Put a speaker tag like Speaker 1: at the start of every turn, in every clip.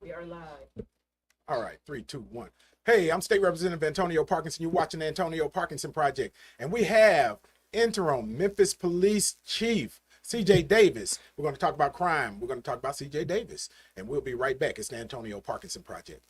Speaker 1: We are live.
Speaker 2: All right, three, two, one. Hey, I'm State Representative Antonio Parkinson. You're watching the Antonio Parkinson Project. And we have interim Memphis Police Chief CJ Davis. We're going to talk about crime. We're going to talk about CJ Davis. And we'll be right back. It's the Antonio Parkinson Project.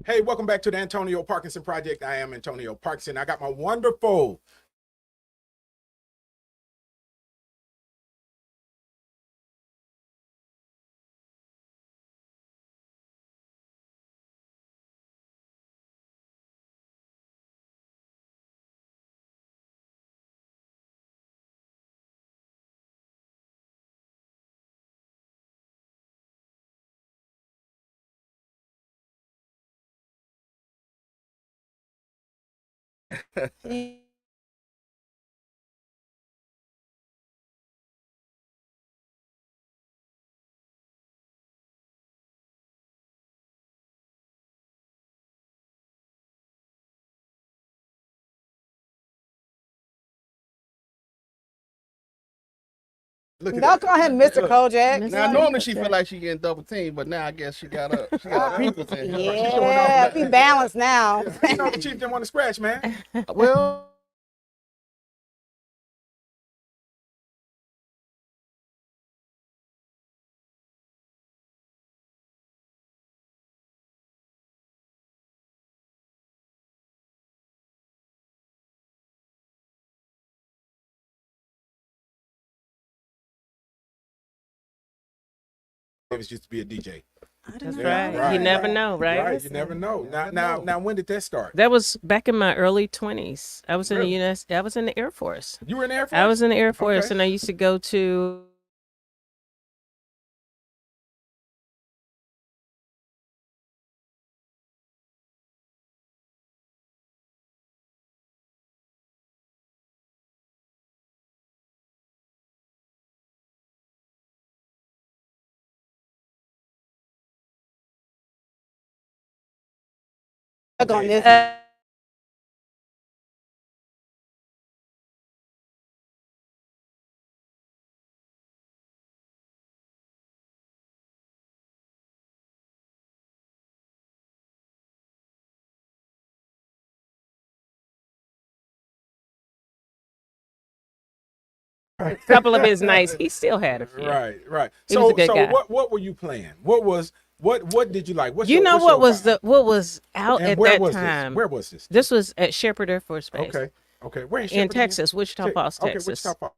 Speaker 2: Hey, welcome back to the Antonio Parkinson Project. I am Antonio Parkinson. I got my wonderful
Speaker 3: Don't call him Mr. Kojak.
Speaker 4: Now normally she feel like she getting double teamed, but now I guess she got her people in here.
Speaker 3: Yeah, be balanced now.
Speaker 2: You know, the chief didn't want to scratch, man.
Speaker 4: Well,
Speaker 2: Davis used to be a DJ.
Speaker 1: That's
Speaker 2: Yeah,
Speaker 1: right.
Speaker 2: right.
Speaker 1: You never know, right?
Speaker 2: Right, you never know. Now, when did that start?
Speaker 1: That was back in my early 20s. I was in
Speaker 2: Really?
Speaker 1: I was in the Air Force.
Speaker 2: You were in the Air Force?
Speaker 1: I was in the Air Force,
Speaker 2: Okay.
Speaker 1: and I used to go to.
Speaker 3: On this.
Speaker 1: A couple of his nights, he still had a few.
Speaker 2: Right.
Speaker 1: He was a good guy.
Speaker 2: What were you playing? What did you like? What's
Speaker 1: You
Speaker 2: your,
Speaker 1: know
Speaker 2: what's
Speaker 1: what
Speaker 2: your
Speaker 1: was
Speaker 2: vibe?
Speaker 1: what was out
Speaker 2: And
Speaker 1: at
Speaker 2: where
Speaker 1: that
Speaker 2: was
Speaker 1: time?
Speaker 2: this? Where was this?
Speaker 1: This was at Shepherd Air Force Base.
Speaker 2: Okay. Where
Speaker 1: In
Speaker 2: Shepherd again?
Speaker 1: Texas, Wichita Falls,
Speaker 2: Okay,
Speaker 1: Texas.
Speaker 2: Wichita Falls.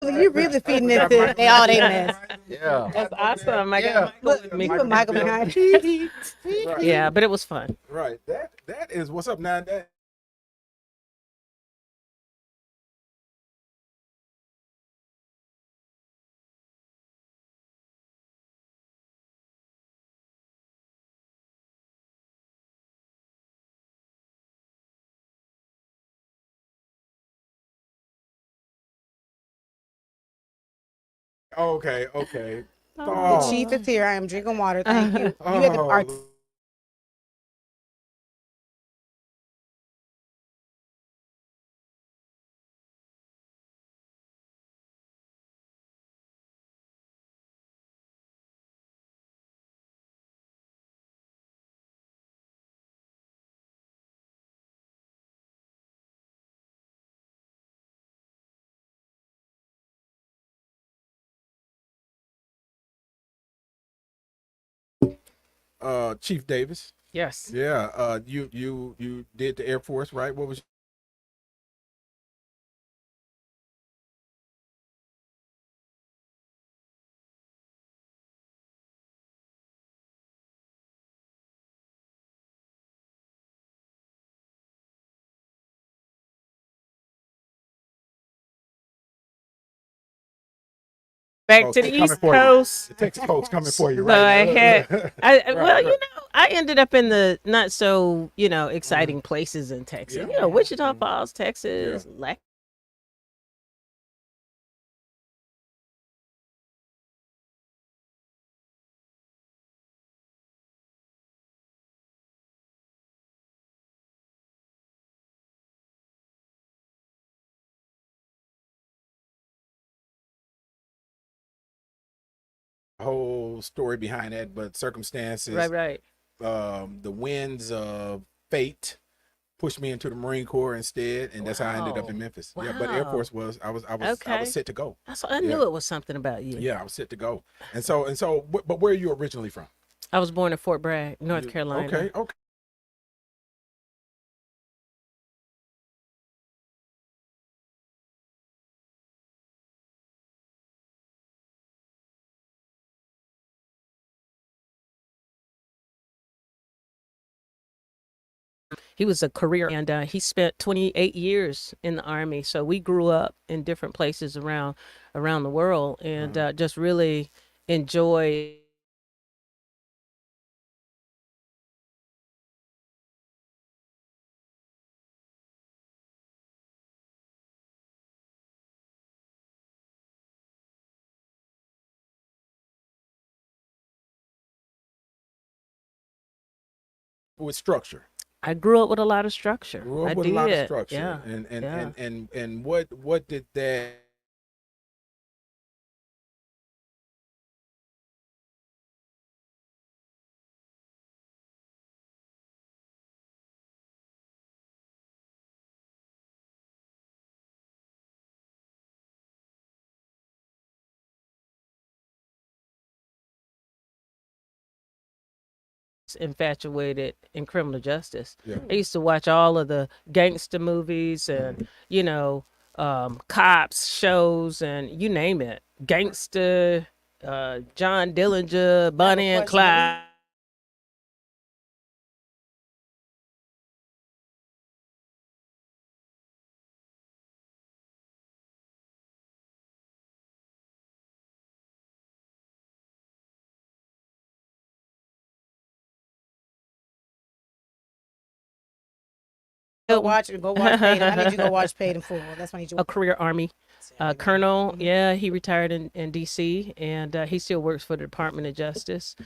Speaker 3: You really feeding into they all they mess.
Speaker 4: yeah.
Speaker 1: That's awesome. I
Speaker 4: Yeah.
Speaker 1: got Michael
Speaker 3: Look,
Speaker 1: with
Speaker 3: you
Speaker 1: me.
Speaker 3: put Michael behind you.
Speaker 2: Right.
Speaker 1: Yeah, but it was fun.
Speaker 2: Right. That is what's up now. That okay.
Speaker 3: The
Speaker 2: Oh.
Speaker 3: chief is here. I am drinking water. Thank you. You had the art.
Speaker 2: Oh. Chief Davis.
Speaker 1: Yes.
Speaker 2: Yeah. You did the Air Force, right? What was
Speaker 1: Back to the
Speaker 2: coming
Speaker 1: East
Speaker 2: for you.
Speaker 1: Coast.
Speaker 2: The Texas Colts coming for you,
Speaker 1: So I
Speaker 2: right?
Speaker 1: had, well,
Speaker 2: right.
Speaker 1: you know, I ended up in the not so,
Speaker 2: Mm-hmm.
Speaker 1: exciting places in Texas.
Speaker 2: Yeah.
Speaker 1: Wichita Falls, Texas,
Speaker 2: Whole story behind that, but circumstances,
Speaker 1: right.
Speaker 2: the winds of fate pushed me into the Marine Corps instead, and that's how I ended up in Memphis. Yeah, but Air
Speaker 1: Wow.
Speaker 2: Force was I
Speaker 1: Okay.
Speaker 2: was set to go.
Speaker 1: I
Speaker 2: Yeah.
Speaker 1: knew it was something about you.
Speaker 2: Yeah, I was set to go. And so, but where are you originally from?
Speaker 1: I was born in Fort Bragg, North Carolina.
Speaker 2: Okay.
Speaker 1: He was a career, and he spent 28 years in the Army. So we grew up in different places around the world, and just really enjoy.
Speaker 2: With structure.
Speaker 1: I grew up with a lot of structure.
Speaker 2: Grew up
Speaker 1: I
Speaker 2: with
Speaker 1: did.
Speaker 2: a lot of structure.
Speaker 1: Yeah.
Speaker 2: And what did that
Speaker 1: Infatuated in criminal justice.
Speaker 2: Yeah.
Speaker 1: I used to watch all of the gangster movies and cops shows and you name it. Gangster, John Dillinger, Bonnie and Clyde.
Speaker 3: Go watch it. Go watch Paid. I need you to go watch Paid in Full. That's when you
Speaker 1: A career Army colonel.
Speaker 3: Mm-hmm.
Speaker 1: Yeah, he retired in D.C. and he still works for the Department of Justice.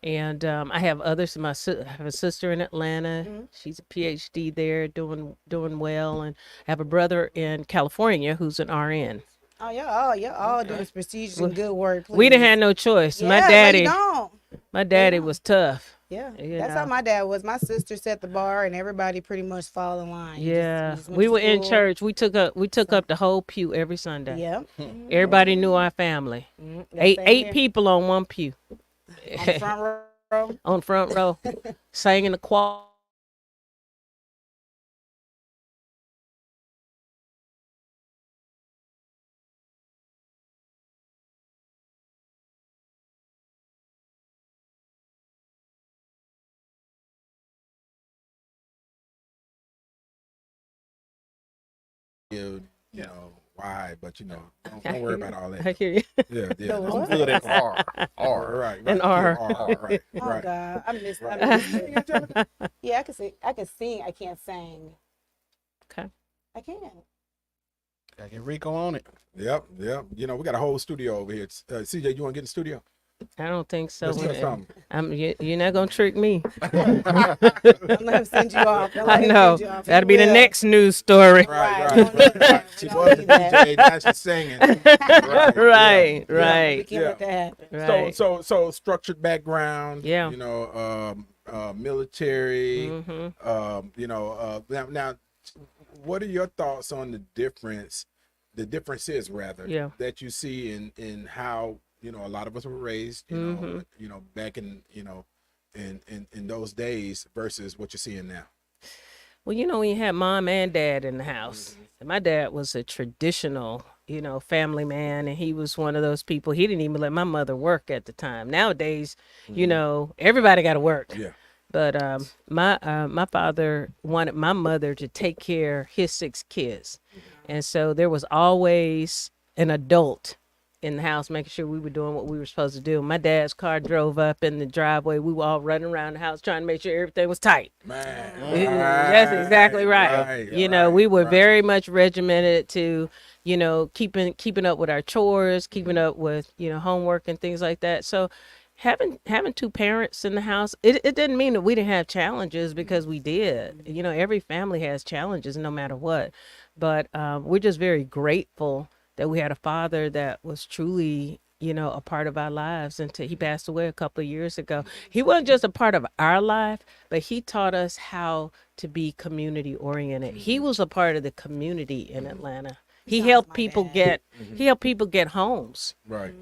Speaker 1: And I have others. I have a sister in Atlanta.
Speaker 3: Mm-hmm.
Speaker 1: She's a PhD there, doing well. And I have a brother in California who's an RN.
Speaker 3: Oh yeah, all doing prestigious and good work. Please.
Speaker 1: We didn't have no choice.
Speaker 3: Yeah,
Speaker 1: My
Speaker 3: no,
Speaker 1: daddy,
Speaker 3: you don't.
Speaker 1: my daddy was tough.
Speaker 3: Yeah,
Speaker 1: You
Speaker 3: that's
Speaker 1: know.
Speaker 3: how my dad was. My sister set the bar, and everybody pretty much fall in line. He
Speaker 1: Yeah,
Speaker 3: just went
Speaker 1: we
Speaker 3: to
Speaker 1: were in
Speaker 3: school.
Speaker 1: church. We took up the whole pew every Sunday.
Speaker 3: Yeah,
Speaker 1: Everybody knew our family. Eight people on one pew.
Speaker 3: on the front row.
Speaker 1: On front row, sang in the choir.
Speaker 2: you know why, but don't worry about all
Speaker 1: I
Speaker 2: that.
Speaker 1: hear you.
Speaker 2: Yeah.
Speaker 3: What?
Speaker 4: I'm good at R.
Speaker 2: Right.
Speaker 1: An
Speaker 2: Yeah,
Speaker 1: R.
Speaker 2: right.
Speaker 3: Oh
Speaker 2: Right.
Speaker 3: God, I miss.
Speaker 2: Right.
Speaker 3: I miss yeah, I can sing. I can sing. I can't sing.
Speaker 1: Okay.
Speaker 3: I can.
Speaker 4: Gotta get Rico on it.
Speaker 2: Yep. We got a whole studio over here. CJ, you want to get in the studio?
Speaker 1: I don't think so.
Speaker 2: Let's do something.
Speaker 1: You're not gonna trick me.
Speaker 3: I'm gonna send you off. Don't let
Speaker 1: I
Speaker 3: him
Speaker 1: know.
Speaker 3: send you off.
Speaker 1: That'll
Speaker 3: He
Speaker 1: be the
Speaker 3: will.
Speaker 1: next news story.
Speaker 2: Right. She was a DJ, now she's singing.
Speaker 1: Right.
Speaker 3: We
Speaker 1: Right.
Speaker 3: can't let that happen.
Speaker 1: Right.
Speaker 2: So structured background.
Speaker 1: Yeah.
Speaker 2: Military.
Speaker 1: Mm-hmm.
Speaker 2: Now, what are your thoughts on the differences rather,
Speaker 1: Yeah.
Speaker 2: that you see in how a lot of us were raised, back in in those days versus what you're seeing now?
Speaker 1: Well, when you had mom and dad in the house, and my dad was a traditional, family man, and he was one of those people. He didn't even let my mother work at the time. Nowadays, everybody got to work.
Speaker 2: Yeah.
Speaker 1: But my father wanted my mother to take care of his 6 kids, and so there was always an adult in the house making sure we were doing what we were supposed to do. My dad's car drove up in the driveway. We were all running around the house trying to make sure everything was tight.
Speaker 2: Man,
Speaker 1: That's exactly right. We were very much regimented to, keeping up with our chores, keeping up with, homework and things like that. So having 2 parents in the house, it didn't mean that we didn't have challenges, because we did. Every family has challenges no matter what. But we're just very grateful that we had a father that was truly, a part of our lives until he passed away a couple of years ago. He wasn't just a part of our life, but he taught us how to be community oriented. He was a part of the community in Atlanta. He helped people get homes.
Speaker 2: Right.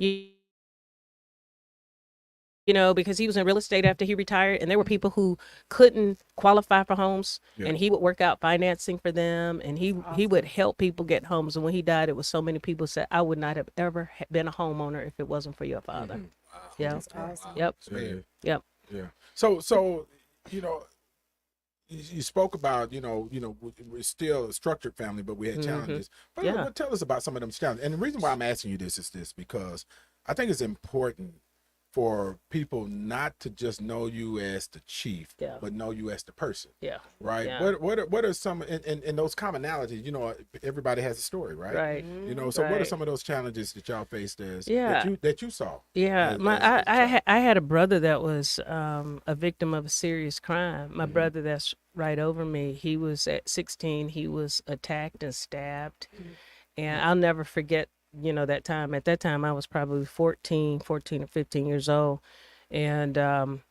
Speaker 1: Because he was in real estate after he retired, and there were people who couldn't qualify for homes, and he would work out financing for them, and he would help people get homes. And when he died, it was so many people said, I would not have ever been a homeowner if it wasn't for your father.
Speaker 2: Wow.
Speaker 1: Yeah.
Speaker 3: Awesome.
Speaker 1: Yep. Yep.
Speaker 2: Yeah. So you spoke about we're still a structured family, but we had challenges. But tell us about some of them challenges. And the reason why I'm asking you this is because I think it's important for people not to just know you as the chief, but know you as the person.
Speaker 1: Yeah.
Speaker 2: Right.
Speaker 1: Yeah.
Speaker 2: What are some in those commonalities? Everybody has a story, right?
Speaker 1: Right.
Speaker 2: So what are some of those challenges that y'all faced as that you saw?
Speaker 1: Yeah. I had a brother that was a victim of a serious crime. My brother that's right over me, he was at 16. He was attacked and stabbed, and I'll never forget that time. At that time, I was probably 14 or 15 years old. And,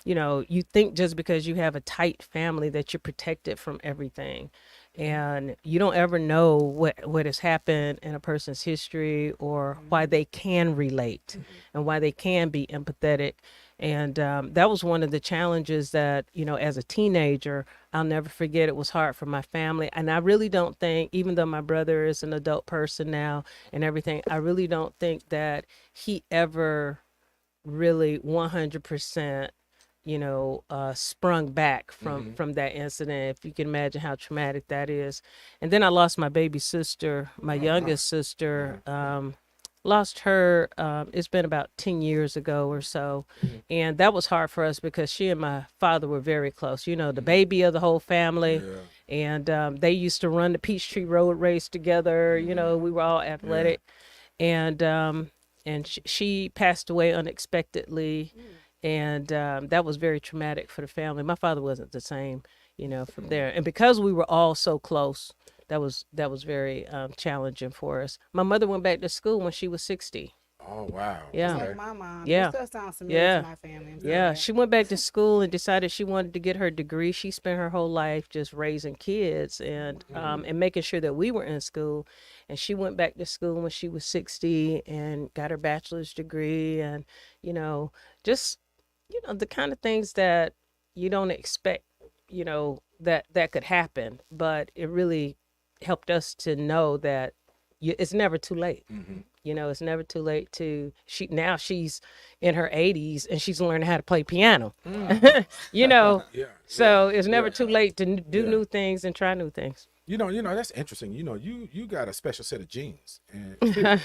Speaker 1: you think just because you have a tight family that you're protected from everything. And you don't ever know what has happened in a person's history, or why they can relate and why they can be empathetic. And that was one of the challenges that, as a teenager, I'll never forget. It was hard for my family. And I really don't think, even though my brother is an adult person now and everything, I really don't think that he ever really 100%, sprung back from that incident. If you can imagine how traumatic that is. And then I lost my baby sister, my youngest sister. Lost her, it's been about 10 years ago or so. And that was hard for us because she and my father were very close, the baby of the whole family. And they used to run the Peachtree Road race together. We were all athletic. And she passed away unexpectedly. And that was very traumatic for the family. My father wasn't the same, from there. And because we were all so close, that was very challenging for us. My mother went back to school when she was 60.
Speaker 2: Oh, wow.
Speaker 1: Yeah.
Speaker 3: Like my mom.
Speaker 1: Yeah.
Speaker 3: It still sounds familiar to my family.
Speaker 1: Yeah. She went back to school and decided she wanted to get her degree. She spent her whole life just raising kids and making sure that we were in school. And she went back to school when she was 60 and got her bachelor's degree. And, just, the kind of things that you don't expect, that could happen. But it really helped us to know that it's never too late. It's never too late she's in her 80s and she's learning how to play piano. So it's never too late to do new things and try new things.
Speaker 2: That's interesting. You got a special set of genes. And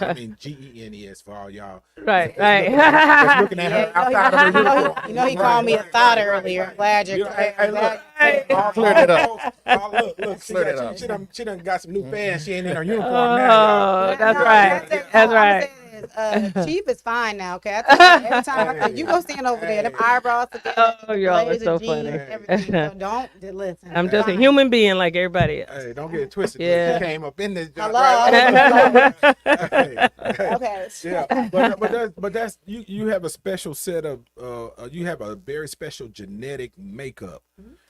Speaker 2: I mean, GENES for all y'all.
Speaker 1: Right.
Speaker 2: Just looking at her outside of her uniform.
Speaker 3: He called me a thought earlier. I'm glad you're
Speaker 2: Hey, look.
Speaker 4: Clear that up.
Speaker 2: Look,
Speaker 4: Clear that up.
Speaker 2: she done got some new fans. She ain't in her uniform
Speaker 1: Oh,
Speaker 2: now.
Speaker 1: that's right. That's right.
Speaker 3: Chief is fine now, okay? Every time you go stand over there, them eyebrows together.
Speaker 1: Oh, y'all are so
Speaker 3: jeans,
Speaker 1: funny.
Speaker 3: everything. So don't listen.
Speaker 1: I'm just a human being like everybody else.
Speaker 2: Hey, don't get it twisted.
Speaker 1: Yeah.
Speaker 2: She came up in this.
Speaker 3: Hello.
Speaker 2: Hey.
Speaker 3: Okay.
Speaker 2: Yeah, but that's you have a special set of you have a very special genetic makeup.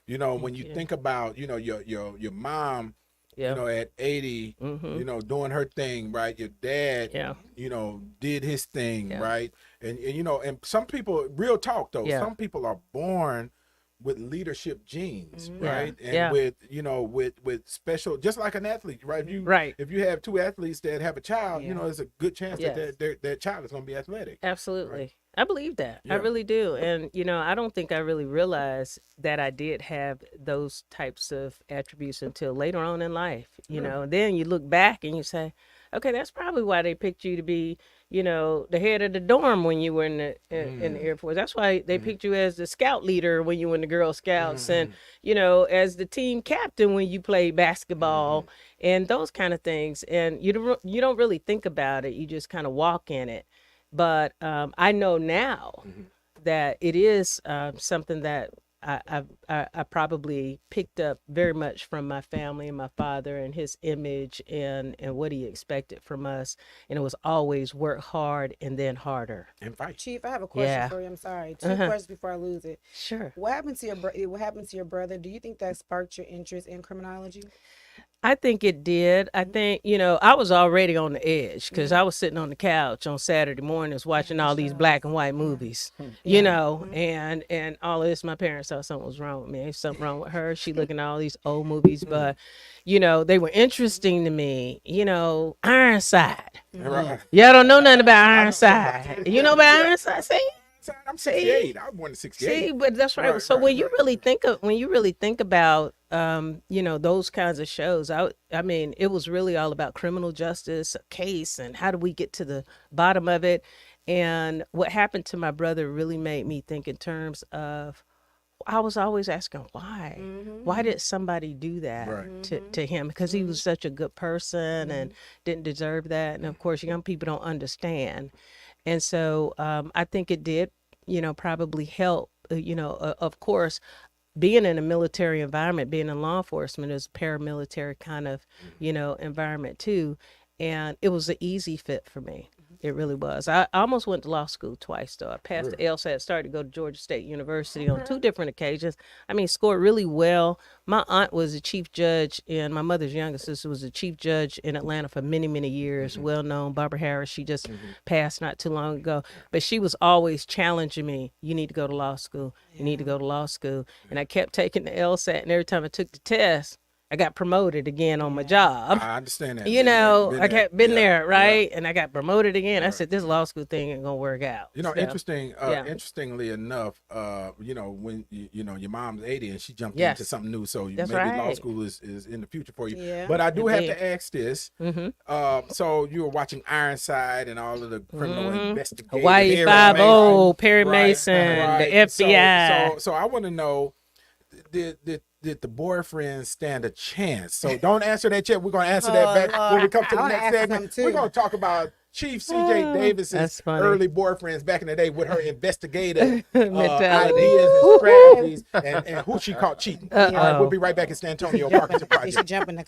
Speaker 2: When you think about your mom
Speaker 1: Yeah.
Speaker 2: at 80,
Speaker 1: Mm-hmm.
Speaker 2: doing her thing, right? Your dad,
Speaker 1: Yeah.
Speaker 2: did his thing,
Speaker 1: Yeah.
Speaker 2: right? And some people, real talk though,
Speaker 1: Yeah.
Speaker 2: some people are born with leadership genes,
Speaker 1: Yeah.
Speaker 2: right? And
Speaker 1: Yeah.
Speaker 2: with, with special, just like an athlete, right?
Speaker 1: Right.
Speaker 2: If you have two athletes that have a child,
Speaker 3: Yeah.
Speaker 2: there's a good chance
Speaker 1: Yes.
Speaker 2: that that child is going to be athletic.
Speaker 1: Absolutely.
Speaker 2: Right.
Speaker 1: I believe that. I
Speaker 2: Yeah.
Speaker 1: really do. And, I don't think I really realized that I did have those types of attributes until later on in life. Then you look back and you say, okay, that's probably why they picked you to be, the head of the dorm when you were in the Air Force. That's why they picked you as the scout leader when you were in the Girl Scouts and, as the team captain when you played basketball and those kind of things. And you don't really think about it. You just kind of walk in it. But I know now that it is something that I probably picked up very much from my family and my father and his image and what he expected from us. And it was always work hard and then harder.
Speaker 2: And fight.
Speaker 3: Chief, I have a question
Speaker 1: Yeah.
Speaker 3: for you. I'm sorry. 2
Speaker 1: Uh-huh.
Speaker 3: questions before I lose it.
Speaker 1: Sure.
Speaker 3: What happened to what happened to your brother? Do you think that sparked your interest in criminology?
Speaker 1: I think it did. I think, I was already on the edge because I was sitting on the couch on Saturday mornings watching all these black and white movies, and all of this. My parents thought something was wrong with me. There's something wrong with her. She looking at all these old movies, but, they were interesting to me. Ironside.
Speaker 2: Right.
Speaker 1: Y'all don't know nothing about
Speaker 2: I know something about
Speaker 1: Ironside.
Speaker 2: it.
Speaker 1: You know about Ironside? See?
Speaker 2: I'm 68. I was born in 68.
Speaker 1: See, but that's right.
Speaker 2: Right,
Speaker 1: So
Speaker 2: right,
Speaker 1: when you
Speaker 2: right.
Speaker 1: really think about those kinds of shows, I mean, it was really all about criminal justice, a case, and how do we get to the bottom of it. And what happened to my brother really made me think in terms of I was always asking why. Why did somebody do that
Speaker 2: Right.
Speaker 1: to him? Because he was such a good person and didn't deserve that. And of course, young people don't understand. And so I think it did, probably help. Of course, being in a military environment, being in law enforcement is a paramilitary kind of, environment too. And it was an easy fit for me. It really was. I almost went to law school twice, though. I passed the LSAT, started to go to Georgia State University on 2 different occasions. I mean, scored really well. My aunt was a chief judge, and my mother's youngest sister was a chief judge in Atlanta for many, many years. Well known, Barbara Harris. She just passed not too long ago. But she was always challenging me. You need to go to law school. You need to go to law school. And I kept taking the LSAT, and every time I took the test, I got promoted again on my job.
Speaker 2: I understand that.
Speaker 1: I kept been there,
Speaker 2: Yeah.
Speaker 1: right? And I got promoted again. I said, this law school thing ain't gonna work out. So, yeah.
Speaker 2: Interestingly enough, when your mom's 80 and she jumped
Speaker 1: Yes.
Speaker 2: into something new, so
Speaker 1: That's
Speaker 2: maybe law
Speaker 1: right.
Speaker 2: school is in the future for you.
Speaker 3: Yeah.
Speaker 2: But I do have
Speaker 1: Indeed.
Speaker 2: to ask this.
Speaker 1: Mm-hmm.
Speaker 2: So you were watching Ironside and all of the criminal investigators.
Speaker 1: Hawaii
Speaker 2: Perry
Speaker 1: 5-0,
Speaker 2: Mason.
Speaker 1: Perry
Speaker 2: Right,
Speaker 1: Mason,
Speaker 2: right.
Speaker 1: the FBI.
Speaker 2: So I want to know, did the boyfriend stand a chance? So don't answer that yet. We're going to answer that back when we come to
Speaker 3: I
Speaker 2: the
Speaker 3: wanna
Speaker 2: next
Speaker 3: ask
Speaker 2: segment.
Speaker 3: something,
Speaker 2: We're
Speaker 3: too.
Speaker 2: going to talk about Chief C.J.
Speaker 1: That's
Speaker 2: Davis's
Speaker 1: funny.
Speaker 2: early boyfriends back in the day with her investigative
Speaker 1: Mentality.
Speaker 2: ideas and strategies and who she caught cheating. All right,
Speaker 1: Uh-oh.
Speaker 2: we'll be right back. It's the Antonio Parkinson
Speaker 3: Did she
Speaker 2: Project.
Speaker 3: jump in the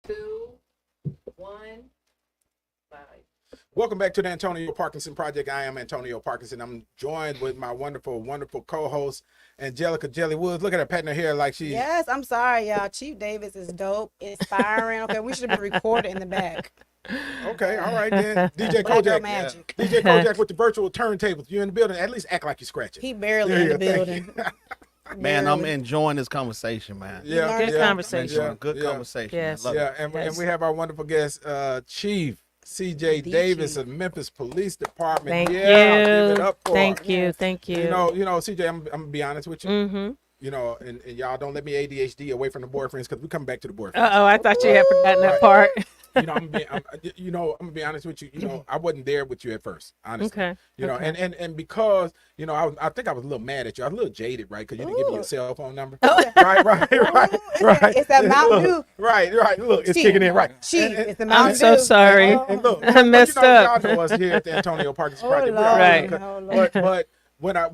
Speaker 1: 2, 1, bye.
Speaker 2: Welcome back to the Antonio Parkinson Project. I am Antonio Parkinson. I'm joined with my wonderful, wonderful co-host, Angelica Jelly Woods. Look at her patting her hair like she's...
Speaker 3: Yes, I'm sorry, y'all. Chief Davis is dope, inspiring. Okay, we should have been recorded in the back.
Speaker 2: Okay, all right then. DJ
Speaker 3: Black girl
Speaker 2: Kojak.
Speaker 3: magic.
Speaker 2: DJ Kojak with the virtual turntables. You in the building? At least act like you're scratching.
Speaker 3: He barely
Speaker 2: There
Speaker 3: in
Speaker 2: you
Speaker 3: the
Speaker 2: go. Thank
Speaker 3: building.
Speaker 4: Man, I'm
Speaker 3: Barely.
Speaker 4: enjoying this conversation, man.
Speaker 2: Yeah,
Speaker 1: Good
Speaker 2: yeah,
Speaker 1: conversation.
Speaker 2: yeah,
Speaker 4: Good
Speaker 2: yeah.
Speaker 4: conversation.
Speaker 1: Yes.
Speaker 4: Man. Love
Speaker 2: Yeah, and
Speaker 1: Yes.
Speaker 2: we have our wonderful guest, Chief CJ
Speaker 3: The
Speaker 2: Davis
Speaker 3: Chief.
Speaker 2: of Memphis Police Department.
Speaker 1: Thank
Speaker 2: yeah,
Speaker 1: you.
Speaker 2: Give it up for
Speaker 1: Thank
Speaker 2: her.
Speaker 1: you. Thank you.
Speaker 2: You know, CJ, I'm gonna be honest with you.
Speaker 1: Mm-hmm.
Speaker 2: You know, and y'all don't let me ADHD away from the boyfriends because we come back to the boyfriends.
Speaker 1: Uh-oh, I thought you had forgotten that
Speaker 2: Right.
Speaker 1: part.
Speaker 2: I'm gonna be honest with you. You know, I wasn't there with you at first, honestly.
Speaker 1: Okay.
Speaker 2: You know,
Speaker 1: okay.
Speaker 2: and because I think I was a little mad at you. I was a little jaded, right? Because you didn't give me your
Speaker 3: Ooh.
Speaker 2: cell phone number.
Speaker 1: Oh.
Speaker 2: right, right.
Speaker 3: It's that Mountain Dew.
Speaker 2: Right. Look, it's
Speaker 3: Chief.
Speaker 2: kicking in. Right.
Speaker 3: Chief,
Speaker 2: And-
Speaker 3: it's the
Speaker 2: and-
Speaker 3: Mountain
Speaker 1: I'm so
Speaker 3: Dew.
Speaker 1: sorry.
Speaker 2: And look,
Speaker 1: I messed
Speaker 2: but, you know,
Speaker 1: up.
Speaker 2: Y'all know us here at the Antonio Parkinson
Speaker 3: Oh,
Speaker 2: Project. We
Speaker 3: Lord.
Speaker 2: all
Speaker 1: Right.
Speaker 3: Oh, Lord.
Speaker 2: But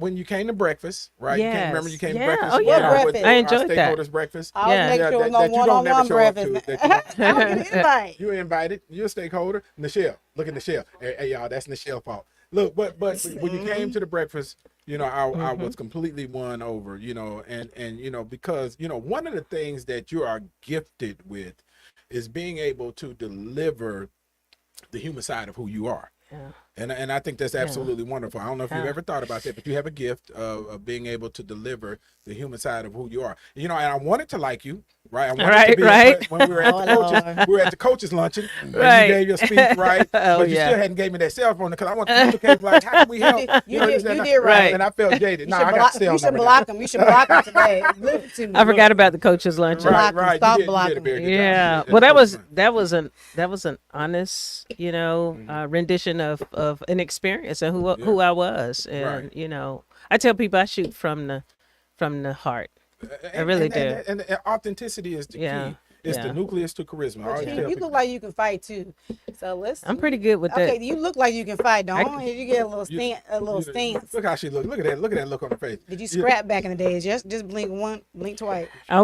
Speaker 2: when you came to breakfast, right? You
Speaker 1: Yes.
Speaker 2: remember you came to
Speaker 1: Yeah.
Speaker 2: breakfast.
Speaker 1: Oh,
Speaker 2: with-
Speaker 3: yeah.
Speaker 2: with
Speaker 3: I
Speaker 2: our
Speaker 1: enjoyed that.
Speaker 2: stakeholders breakfast.
Speaker 3: I was
Speaker 1: Yeah.
Speaker 3: make
Speaker 2: Yeah,
Speaker 3: sure it was
Speaker 2: that
Speaker 3: no
Speaker 2: you don't never
Speaker 3: one-on-one
Speaker 2: show up to,
Speaker 3: breakfast.
Speaker 2: that you don't-
Speaker 3: I don't get an invite.
Speaker 2: You invited. You're a stakeholder. Nichelle. Look at Nichelle. Hey, y'all, that's Nichelle's fault. Look, but when you came to the breakfast, you know, I was completely won over, you know, and you know, because, you know, one of the things that you are gifted with is being able to deliver the human side of who you are.
Speaker 1: Yeah.
Speaker 2: And I think that's absolutely wonderful. I don't know if you've
Speaker 1: Yeah.
Speaker 2: ever thought about that, but you have a gift of being able to deliver the human side of who you are. You know, and I wanted to like you, right? I wanted
Speaker 1: Right,
Speaker 2: to be
Speaker 1: right.
Speaker 2: impressed when we were at the
Speaker 3: Oh,
Speaker 2: coaches.
Speaker 3: Lord.
Speaker 2: We were at the coaches luncheon, and
Speaker 1: Right.
Speaker 2: you gave your speech, right?
Speaker 1: Oh,
Speaker 2: But you
Speaker 1: yeah.
Speaker 2: still hadn't gave me that cell phone because I want to communicate. Like, how can we help?
Speaker 3: You
Speaker 2: know,
Speaker 3: did-
Speaker 2: this, that,
Speaker 3: you
Speaker 2: and
Speaker 3: did
Speaker 2: that.
Speaker 3: right.
Speaker 2: And I felt jaded.
Speaker 3: You
Speaker 2: No,
Speaker 3: should
Speaker 2: I got
Speaker 3: block,
Speaker 2: the cell
Speaker 3: you should
Speaker 2: number now.
Speaker 3: block him. You should block him today. Listen to me.
Speaker 1: I forgot about the coach's luncheon.
Speaker 3: Block
Speaker 2: Right,
Speaker 3: him. Stop
Speaker 2: you did a
Speaker 3: blocking
Speaker 2: very
Speaker 3: him.
Speaker 2: good job.
Speaker 1: Yeah.
Speaker 2: You did
Speaker 1: Well,
Speaker 2: a
Speaker 1: that
Speaker 2: good job.
Speaker 1: was an honest, you know, rendition of an experience and who I was, and
Speaker 2: Right.
Speaker 1: you know, I tell people I shoot from the heart. I really do.
Speaker 2: And authenticity is the
Speaker 1: Yeah.
Speaker 2: key. It's
Speaker 1: Yeah.
Speaker 2: the nucleus to charisma. I always
Speaker 3: Chief,
Speaker 2: tell
Speaker 3: you
Speaker 2: people.
Speaker 3: look like you can fight too. So let's.
Speaker 1: I'm pretty good with
Speaker 3: Okay,
Speaker 1: that.
Speaker 3: you look like you can fight,
Speaker 1: I
Speaker 3: don't you? You get a little
Speaker 2: You-
Speaker 3: stance.
Speaker 2: Look how she look. Look at that. Look at that look on her face.
Speaker 3: Did you scrap back in the days? Just blink twice.
Speaker 1: I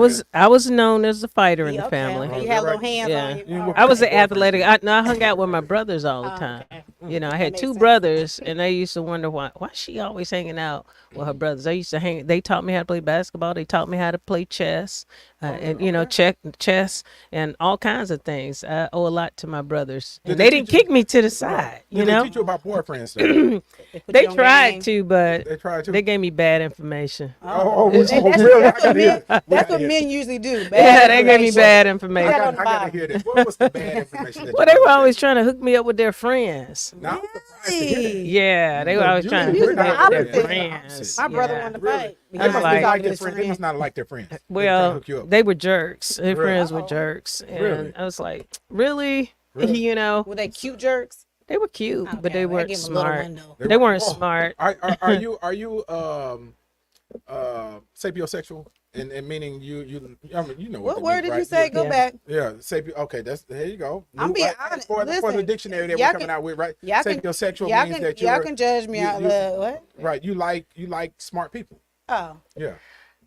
Speaker 1: was known as a fighter in
Speaker 3: Yeah,
Speaker 1: the
Speaker 3: okay,
Speaker 1: family.
Speaker 3: okay.
Speaker 2: Oh,
Speaker 3: You
Speaker 2: is
Speaker 3: had
Speaker 2: that
Speaker 3: little
Speaker 2: right?
Speaker 3: hands
Speaker 1: Yeah.
Speaker 3: on you.
Speaker 2: You
Speaker 3: All
Speaker 2: look-
Speaker 1: I was
Speaker 3: right.
Speaker 1: an athletic. I hung out with my brothers all the
Speaker 3: Oh,
Speaker 1: time.
Speaker 3: okay.
Speaker 1: You know, I
Speaker 3: That
Speaker 1: had
Speaker 3: makes
Speaker 1: two
Speaker 3: sense.
Speaker 1: brothers, and they used to wonder why she always hanging out with her brothers. I used to hang. They taught me how to play basketball. They taught me how to play chess, and you know, chess and all kinds of things. I owe a lot to my brothers,
Speaker 2: Did
Speaker 1: and
Speaker 2: they
Speaker 1: they didn't
Speaker 2: teach you-
Speaker 1: kick me to the side. You
Speaker 2: Did they
Speaker 1: know,
Speaker 2: teach you about boyfriends? Though?
Speaker 3: They put
Speaker 1: they
Speaker 3: you on
Speaker 1: tried
Speaker 3: game.
Speaker 1: to, but
Speaker 2: They tried to.
Speaker 1: they gave me bad information.
Speaker 2: Oh,
Speaker 3: That's-
Speaker 2: really?
Speaker 3: that's
Speaker 2: I
Speaker 3: what
Speaker 2: gotta hear
Speaker 3: men-
Speaker 2: it. We
Speaker 3: That's
Speaker 2: gotta
Speaker 3: what
Speaker 2: hear it.
Speaker 3: men usually do.
Speaker 1: Yeah,
Speaker 3: Bad
Speaker 1: they gave me
Speaker 3: information.
Speaker 1: bad
Speaker 3: I
Speaker 1: information.
Speaker 3: got on the
Speaker 2: I gotta
Speaker 3: bottom.
Speaker 2: hear this. What was the bad information? That
Speaker 1: Well,
Speaker 2: you
Speaker 1: they were
Speaker 2: got?
Speaker 1: always trying to hook me up with their friends.
Speaker 2: Now, I'm surprised to hear that.
Speaker 3: Really?
Speaker 1: Yeah, they were
Speaker 2: Look,
Speaker 1: always
Speaker 2: you
Speaker 1: trying
Speaker 2: and
Speaker 1: to
Speaker 3: we're
Speaker 1: hook
Speaker 3: the
Speaker 1: me up with
Speaker 3: opposite.
Speaker 1: their friends.
Speaker 3: My brother
Speaker 1: Yeah.
Speaker 3: wanted to
Speaker 2: Really?
Speaker 3: fight.
Speaker 2: They
Speaker 1: I'm
Speaker 2: must
Speaker 1: like-
Speaker 2: not like their
Speaker 3: his
Speaker 2: friends. They must not like their friends. They trying to
Speaker 1: Well,
Speaker 2: hook you up.
Speaker 1: they were jerks. Their
Speaker 2: Really?
Speaker 1: friends were jerks, and
Speaker 2: Really?
Speaker 1: I was like, really?
Speaker 2: Really?
Speaker 1: You know,
Speaker 3: Were they cute jerks?
Speaker 1: they were cute, but
Speaker 3: Okay,
Speaker 1: they
Speaker 3: well,
Speaker 1: weren't
Speaker 3: give 'em a little
Speaker 1: smart.
Speaker 3: window.
Speaker 1: They weren't
Speaker 2: Oh,
Speaker 1: smart.
Speaker 2: Are you sapiosexual? And meaning you I mean, you know
Speaker 3: What
Speaker 2: that
Speaker 3: word
Speaker 2: means,
Speaker 3: did
Speaker 2: right?
Speaker 3: you say? Go
Speaker 1: Yeah.
Speaker 3: back.
Speaker 2: Yeah, sapio. Okay, there you go.
Speaker 3: I'm
Speaker 2: New-
Speaker 3: being
Speaker 2: right,
Speaker 3: honest.
Speaker 2: for the
Speaker 3: Listen,
Speaker 2: dictionary that
Speaker 3: y'all
Speaker 2: we're coming
Speaker 3: can-
Speaker 2: out with, right?
Speaker 3: Y'all can,
Speaker 2: Sapiosexual
Speaker 3: y'all
Speaker 2: means
Speaker 3: can,
Speaker 2: that
Speaker 3: y'all
Speaker 2: you're
Speaker 3: can judge me out
Speaker 2: you-
Speaker 3: of what?
Speaker 2: right. You like smart people.
Speaker 3: Oh,
Speaker 2: Yeah.